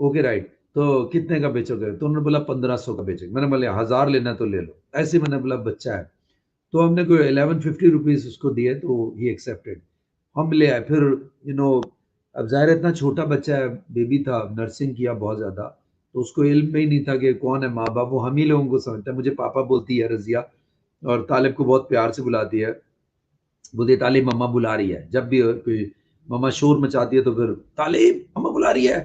ओके राइट. तो कितने का बेचोगे. तो उन्होंने बोला 1500 का बेचेंगे. मैंने बोला 1000 लेना है तो ले लो. ऐसे मैंने बोला बच्चा है. तो हमने कोई 1150 रुपीज उसको दिए, तो ही एक्सेप्टेड. हम ले आए. फिर यू नो अब जाहिर है इतना छोटा बच्चा है, बेबी था, नर्सिंग किया बहुत ज्यादा, तो उसको इल्म में ही नहीं था कि कौन है माँ बाप. वो हम ही लोगों को समझता है. मुझे पापा बोलती है रजिया, और तालिब को बहुत प्यार से बुलाती है. बोलती है तालिब मम्मा बुला रही है. जब भी कोई मम्मा शोर मचाती है तो फिर तालिब मम्मा बुला रही है.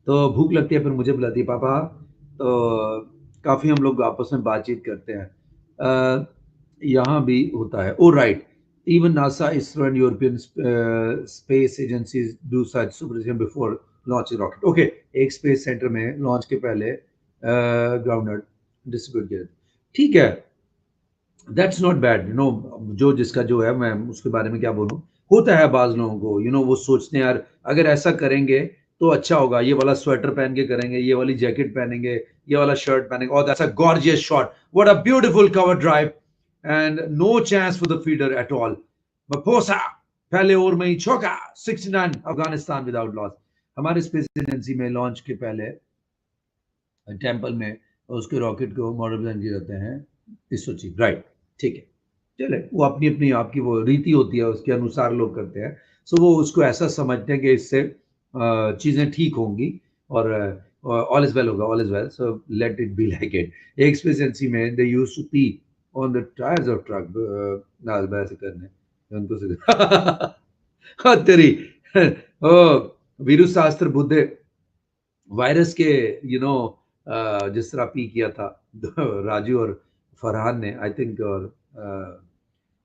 तो भूख लगती है, फिर मुझे बुलाती है पापा. तो काफ़ी हम लोग आपस में बातचीत करते हैं. यहाँ भी होता है. Oh right, even NASA, ISRO and European space agencies do such supervision before launching rocket. Okay, एक स्पेस सेंटर में लॉन्च के पहले ग्राउंड डिस्ट्रीब्यूट किया. ठीक है, दैट्स नॉट बैड. जो जिसका जो है, मैं उसके बारे में क्या बोलूं. होता है बाज लोगों को, वो सोचते हैं यार अगर ऐसा करेंगे तो अच्छा होगा, ये वाला स्वेटर पहन के करेंगे, ये वाली जैकेट पहनेंगे, ये वाला शर्ट पहनेंगे. और that's a gorgeous shot, what a beautiful cover drive, and no chance for the fielder at all. Maposa पहले ओवर में ही चौका. 69 अफगानिस्तान विदाउट लॉस. हमारे स्पेस एजेंसी में लॉन्च के पहले टेम्पल में उसके रॉकेट को मॉडल डिजाइन किए जाते हैं. इसो चीज राइट, ठीक है. चले, वो अपनी अपनी आपकी वो रीति होती है, उसके अनुसार लोग करते हैं. सो वो उसको ऐसा समझते हैं कि इससे चीज़ें ठीक होंगी, और ऑल इज वेल होगा, all is well. So let it be like it. एक स्पेशेंसी में they used to pee on the tyres of truck. ना ऐसे करने उनको से हाँ तेरी. ओ वीरू शास्त्र बुद्धे वायरस के जिस तरह पी किया था राजू और फरहान ने, आई थिंक. और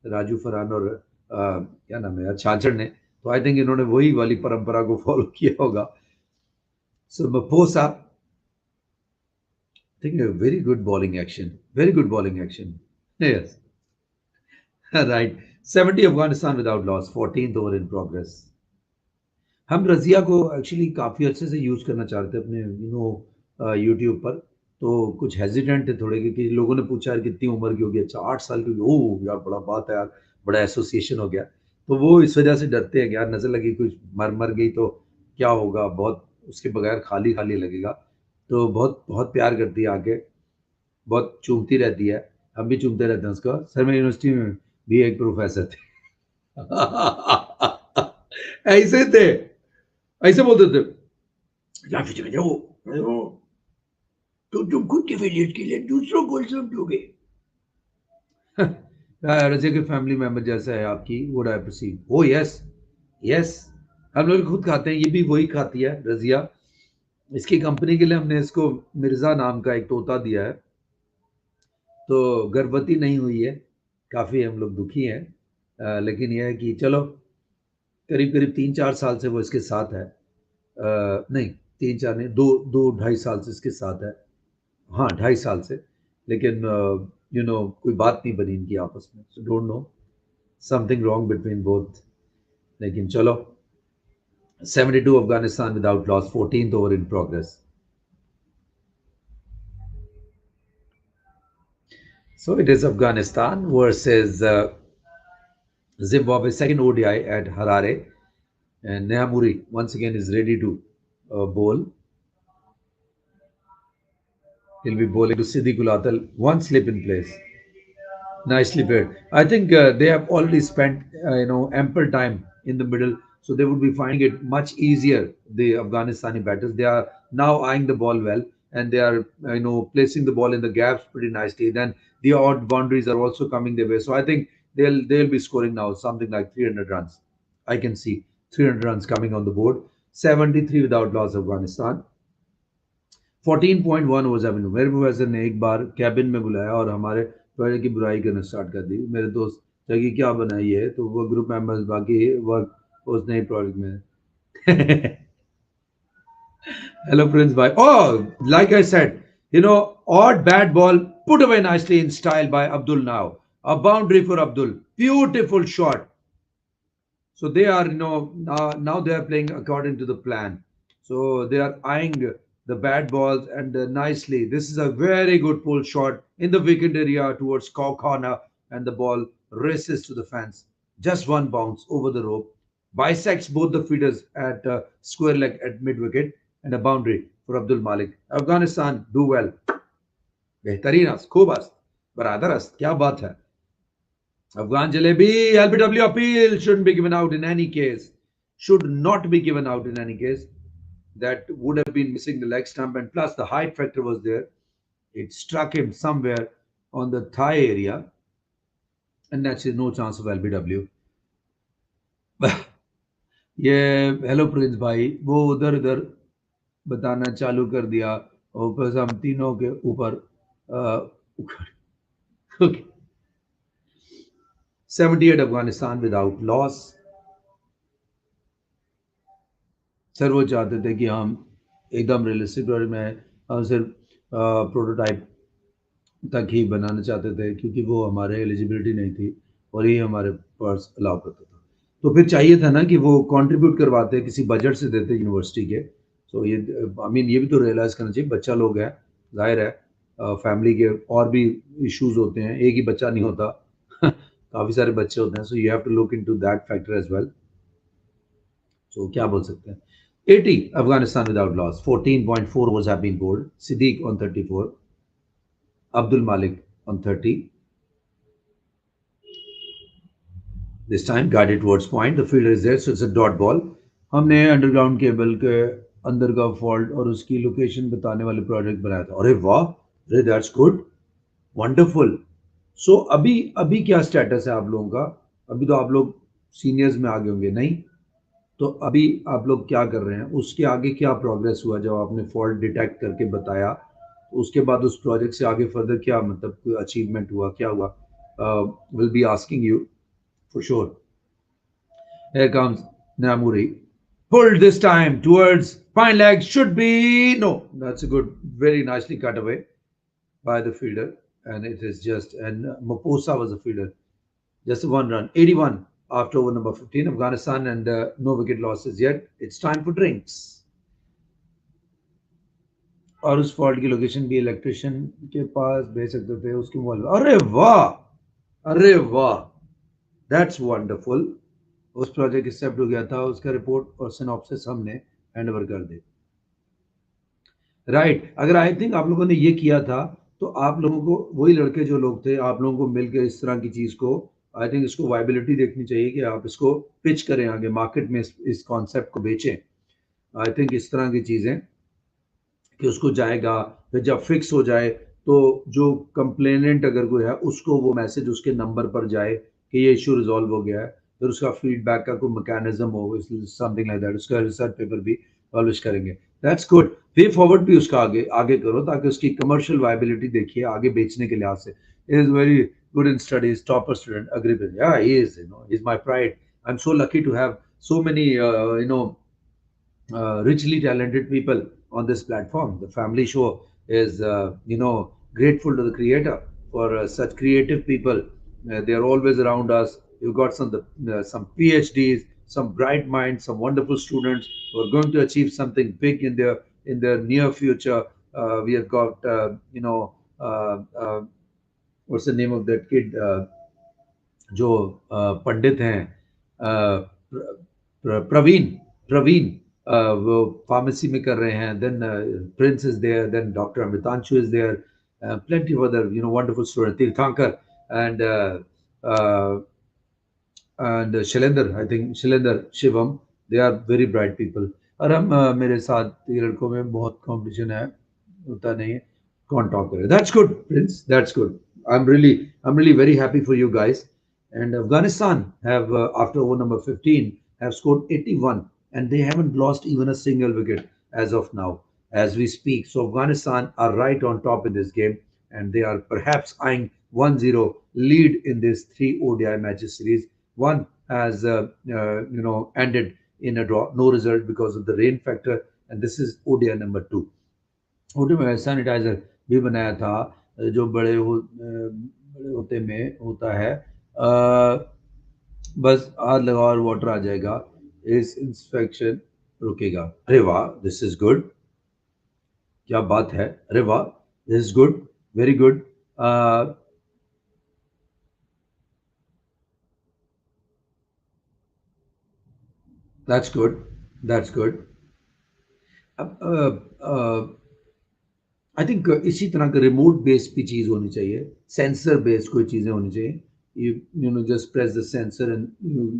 राजू, फरहान और क्या नाम है यार, छाछड़ ने. तो आई थिंक इन्होंने वही वाली परंपरा को फॉलो किया होगा. So Maposa, think very good bowling action, very good bowling action. Yes, right. 70 Afghanistan without loss, 14th over in progress. हम रजिया को एक्चुअली काफ़ी अच्छे से यूज़ करना चाह रहे थे अपने यूट्यूब पर. तो कुछ हेजिडेंट थे थोड़े, क्योंकि लोगों ने पूछा यार कितनी उम्र की होगी. अच्छा, 8 साल की होगी. ओह यार, बड़ा बात है यार, बड़ा एसोसिएशन हो गया. तो वो इस वजह से डरते हैं कि यार नज़र लगी, कुछ मर मर गई तो क्या होगा, बहुत उसके बगैर खाली खाली लगेगा. तो बहुत बहुत प्यार करती है आके, बहुत चूमती रहती है, हम भी चूमते रहते हैं उसको। सर मैं यूनिवर्सिटी में भी एक प्रोफेसर थे। ऐसे थे, ऐसे बोलते थे, या फिर चले जाओ, तो तुम खुद के फेलियर के लिए दूसरों को समझोगे। रज़िया के फैमिली मेंबर जैसा है आपकी, would I perceive. Oh yes, yes, हम लोग खुद खाते हैं, ये भी वही खाती है रज़िया। इसकी कंपनी के लिए हमने इसको मिर्ज़ा नाम का एक तोता दिया है, तो गर्भवती नहीं हुई है, काफ़ी हम लोग दुखी हैं। लेकिन ये है कि चलो, करीब-करीब 3-4 साल से वो इसके साथ है। नहीं, 3-4 नहीं, 2 ढाई साल से इसके साथ है। हाँ, ढाई साल से। लेकिन कोई बात नहीं बनी इनकी आपस में। So don't know, something wrong between both. लेकिन चलो, 72 Afghanistan without loss, 14th over in progress. So it is Afghanistan versus Zimbabwe, second ODI at Harare. And Nehamuri once again is ready to bowl. He'll be bowling to Siddhi Kulatal. One slip in place. Nicely played. I think they have already spent ample time in the middle, so they would be finding it much easier. The Afghanistani batters, they are now eyeing the ball well, and they are placing the ball in the gaps pretty nicely. Then the odd boundaries are also coming their way. So I think they'll be scoring now something like 300 runs. I can see 300 runs coming on the board. 73 without loss Afghanistan. 14.1 overs अभी मेरे professor ने एक बार cabin में बुलाया और हमारे project की बुराई करना स्टार्ट कर दी। मेरे दोस्त कि क्या बनाई है, तो वो ग्रुप मेंबर्स बाकी वर्क उस नई प्रोजेक्ट में। हेलो प्रिंस भाई। Oh, like I said, odd bad ball put away nicely in style by Abdul now. A boundary for Abdul. Beautiful shot. So they are, now they are playing according to the plan. So they are eyeing the bad balls and nicely. This is a very good pull shot in the wicket area towards cow corner, and the ball races to the fence. Just one bounce over the rope, bisects both the feeders at square leg at mid wicket, and a boundary for Abdul Malik. Afghanistan do well. बेहतरीन अस्त, खूब अस्त, बरादर अस्त, क्या बात है। Afghan Jalebi, LBW appeal shouldn't be given out in any case. Should not be given out in any case. That would have been missing the leg stump, and plus the height factor was there. It struck him somewhere on the thigh area, and that's no chance of LBW. ये hello Prince भाई, वो उधर उधर बताना चालू कर दिया और बस हम तीनों के ऊपर okay. 78 Afghanistan without loss. Sir वो चाहते थे कि हम एकदम रियलिस्टिक प्रोजेक्ट में हम सिर्फ प्रोटोटाइप तक ही बनाना चाहते थे, क्योंकि वो हमारे एलिजिबिलिटी नहीं थी और ये हमारे पास अलाउ करता था। तो फिर चाहिए था ना कि वो कंट्रीब्यूट करवाते, किसी बजट से देते यूनिवर्सिटी के। सो ये आई मीन ये भी तो रियलाइज़ करना चाहिए, बच्चा लोग है, ज़ाहिर है फैमिली के और भी इश्यूज होते हैं, एक ही बच्चा नहीं होता। काफ़ी सारे बच्चे होते हैं, so you have to look into that factor as well. So क्या बोल सकते हैं। 80 Afghanistan without loss. 14.4 overs have been bowled. Siddiq on 34. Abdul Malik on 30. This time guided towards point. The fielder is there, so it's a dot ball. हमने underground cable के अंदर का fault और उसकी लोकेशन बताने वाले प्रोजेक्ट बनाया था। अरे वाह, अरे दैट्स गुड, वंडरफुल। सो अभी अभी क्या स्टेटस है आप लोगों का? अभी तो आप लोग सीनियर्स में आगे होंगे नहीं? तो अभी आप लोग क्या कर रहे हैं? उसके आगे क्या प्रोग्रेस हुआ जब आपने फॉल्ट डिटेक्ट करके बताया? तो उसके बाद उस प्रोजेक्ट से आगे फर्दर क्या, मतलब कोई अचीवमेंट हुआ, क्या हुआ? Will be asking you for sure. Here comes Namuri. Pulled this time towards fine leg. Should be no. That's a good, very nicely cut away by the fielder, and it is just, and Maposa was the fielder. Just one run, 81 after over number 15. Afghanistan, and no wicket losses yet. It's time for drinks. और उस fault की location भी electrician के पास भेज सकते थे उसके mobile. अरे वाह, अरे वाह, दैट्स वंडरफुल। उस प्रोजेक्ट एक्सेप्ट हो गया था, उसका रिपोर्ट और सिनॉप्सिस हमने हैंड ओवर कर दी। राइट, अगर आई थिंक आप लोगों ने ये किया था, तो आप लोगों को वही लड़के जो लोग थे, आप लोगों को मिलकर इस तरह की चीज़ को आई थिंक इसको वायबिलिटी देखनी चाहिए कि आप इसको पिच करें आगे मार्केट में इस कॉन्सेप्ट को बेचें। आई थिंक इस तरह की चीज़ें कि उसको जाएगा, फिर जब फिक्स हो जाए तो जो कंप्लेनेंट अगर कोई है उसको वो मैसेज उसके नंबर पर जाए कि ये इश्यू रिजॉल्व हो गया है, फिर उसका फीडबैक का कोई मैकेनिज्म हो, समथिंग लाइक दैट, उसका रिसर्च पेपर भी पब्लिश करेंगे। That's good. वे फॉरवर्ड भी उसका आगे आगे करो ताकि उसकी कमर्शियल वायबिलिटी देखिए आगे बेचने के लिहाज से। Is very good in studies, topper student, agree with, yeah he is, is my pride. I am so lucky to have so many richly talented people on this platform. The family show is, grateful to the creator for such creative people. They are always around us. You've got some PhDs, some bright minds, some wonderful students who are going to achieve something big in their near future. We have got, what's the name of that kid? जो पंडित हैं, प्रवीण, प्रवीण, वो pharmacy में कर रहे हैं, then Prince is there, then doctor Amritanshu is there, plenty of other wonderful students, Tirthankar and Shailendra, I think Shailendra, Shivam, they are very bright people. और हम मेरे साथ ये लड़कों में बहुत कंपटीशन है, होता नहीं है, कौन टॉप करे? That's good, Prince. That's good. I'm really very happy for you guys. And Afghanistan have after over number 15 have scored 81 and they haven't lost even a single wicket as of now as we speak. So Afghanistan are right on top in this game and they are perhaps eyeing 1-0 lead in this three ODI matches series. One has ended in a draw, no result because of the rain factor, and this is ODI number 2. OD में sanitiser भी बनाया था, जो बड़े होते में होता है, बस हाथ लगाओ और वाटर आ जाएगा, इस इंस्पेक्शन रुकेगा। अरे वाह, दिस इज गुड, क्या बात है, अरे वाह, this is good, very good. That's good, that's good. I think इसी तरह का रिमोट बेस्ड भी चीज़ होनी चाहिए, सेंसर बेस्ड कोई चीज़ें होनी चाहिए। You know just press the sensor and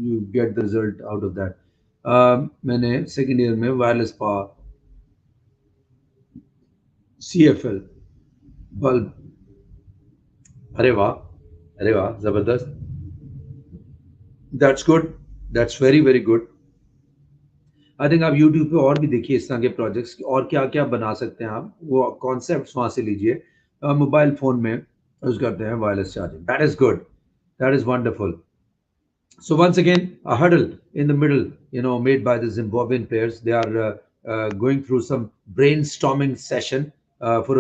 you get the result out of that. मैंने सेकेंड ईयर में वायरलेस पावर, CFL बल्ब, अरे वाह, अरे वाह, ज़बरदस्त, that's good, that's very very good. I think आप यूट्यूब पे और भी देखिए इस तरह के प्रोजेक्ट्स और क्या क्या बना सकते हैं आप, वो कॉन्सेप्ट वहाँ से लीजिए। मोबाइल फ़ोन में यूज़ करते हैं wireless charging, that is good, that is wonderful. So once again, a hurdle in the middle, made by the Zimbabwean players. They are going through some brainstorming session for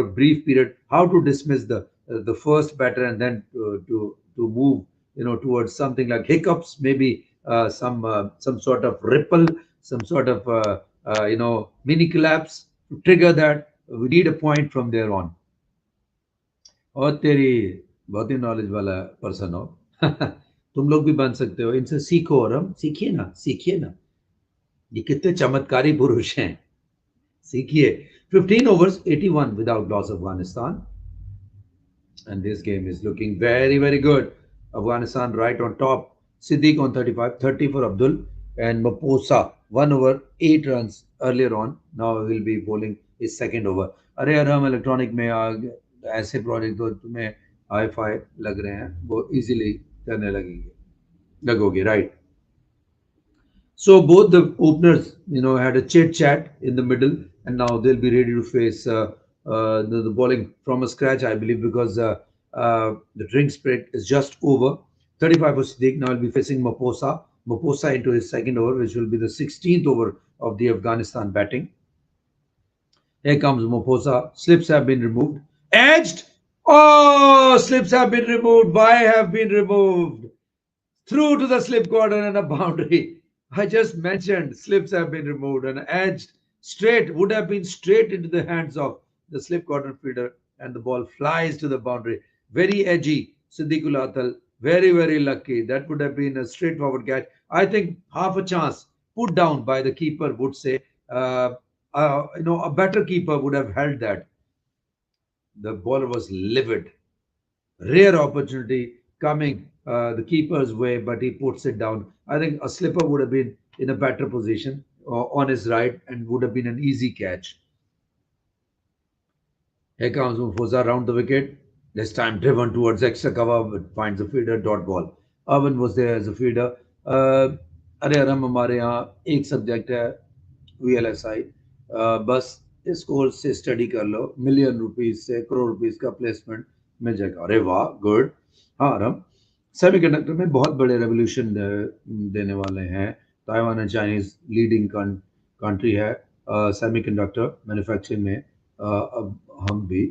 a brief period, how to dismiss the first batter and then to move, towards something like hiccups, maybe some sort of ripple, some sort of mini collapse to trigger that. We need a point from there on. और तेरी बहुत ही knowledge वाला person हो। तुम लोग भी बन सकते हो, इनसे सीखो और हम सीखिए ना, सीखिए ना, ये कितने चमत्कारी पुरुष हैं, सीखिए। 15 overs 81 without loss Afghanistan, and this game is looking very very good. Afghanistan right on top. Siddiq on 35, 30 for Abdul, and Maposa 1 over 8 runs earlier on. Now he will be bowling his second over. अरे यार, हम electronic में ऐसे project तो तुम्हें hi fi लग रहे हैं, वो इजीली करने लगोगे, right? So both the openers, had a chit chat in the middle, and now they'll be ready to face the bowling from a scratch, I believe, because the drinks break is just over. 35 for Siddiq. Now he'll be facing Maposa. Maposa into his second over, which will be the 16th over of the Afghanistan batting. Here comes Maposa. Slips have been removed. Edged. Oh, slips have been removed. Why have been removed? Through to the slip corner and a boundary. I just mentioned slips have been removed and edged straight, would have been straight into the hands of the slip corner fielder, and the ball flies to the boundary. Very edgy, Siddiqul Atal. Very, very lucky. That would have been a straightforward catch. I think half a chance put down by the keeper would say. A better keeper would have held that. The bowler was livid. Rare opportunity coming the keeper's way, but he puts it down. I think a slipper would have been in a better position on his right and would have been an easy catch. Here comes Mufosa round the wicket. This time driven towards extra cover, but finds a feeder dot ball. Irwin was there as a feeder. अरे अरम हमारे यहाँ एक subject है VLSI बस इस course से study कर लो million rupees से करोड़ रुपीस का प्लेसमेंट मिल जाएगा अरे वाह गुड हाँ अरम सेमीकंडक्टर में बहुत बड़े रेवोल्यूशन देने वाले हैं Taiwan and Chinese leading country है सेमीकंडक्टर मैन्युफैक्चरिंग में अब हम भी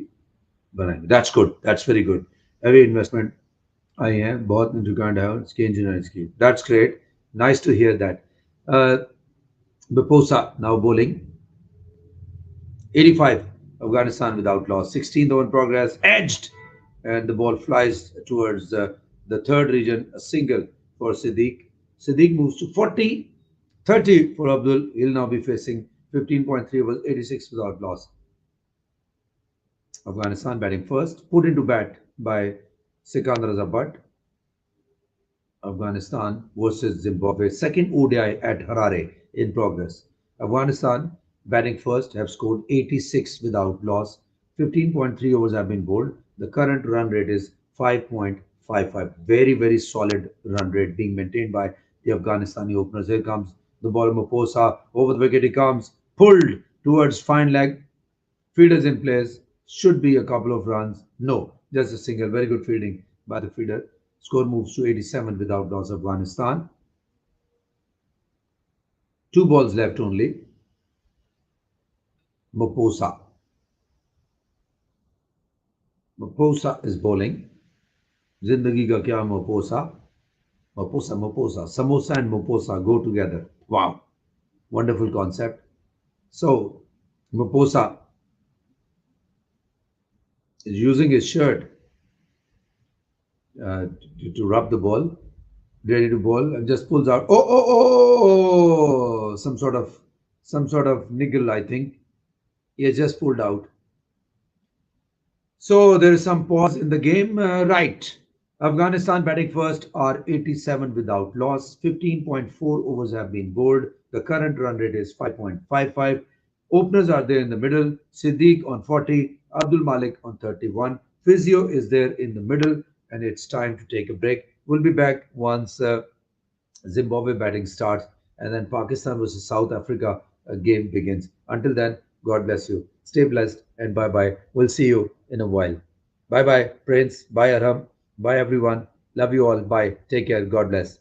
बनाएंगे that's good that's very good heavy investment आई हैं बहुत रिकॉर्ड है इसकी इंजीनियरिंग की that's great nice to hear that Biposa now bowling 85 Afghanistan without loss 16th over in progress edged and the ball flies towards the third region a single for Siddiq moves to 40 30 for Abdul he'll now be facing 15.3 overs 86 without loss Afghanistan batting first, put into bat by Sikandar Zabat. Afghanistan versus Zimbabwe, second ODI at Harare in progress. Afghanistan batting first have scored 86 without loss. 15.3 overs have been bowled. The current run rate is 5.55. Very, very solid run rate being maintained by the Afghanistani openers. Here comes the ball Moposa. Over the wicket he comes. Pulled towards fine leg. Feeders in place. Should be a couple of runs. No, just a single. Very good fielding by the feeder. Score moves to 87 without loss. Afghanistan. Two balls left only. Moposa. Moposa is bowling. Zindagi ka kya Moposa? Moposa. Samosa and Moposa go together. Wow. Wonderful concept. So, Moposa is using his shirt to rub the ball, ready to bowl, and just pulls out. Oh! Some sort of niggle, I think. He has just pulled out. So there is some pause in the game. Right. Afghanistan batting first are 87 without loss. 15.4 overs have been bowled. The current run rate is 5.55. Openers are there in the middle. Siddiq on 40. Abdul Malik on 31. Physio is there in the middle. And it's time to take a break. We'll be back once Zimbabwe batting starts. And then Pakistan versus South Africa game begins. Until then, God bless you. Stay blessed and bye-bye. We'll see you in a while. Bye-bye, Prince. Bye, Aram. Bye, everyone. Love you all. Bye. Take care. God bless.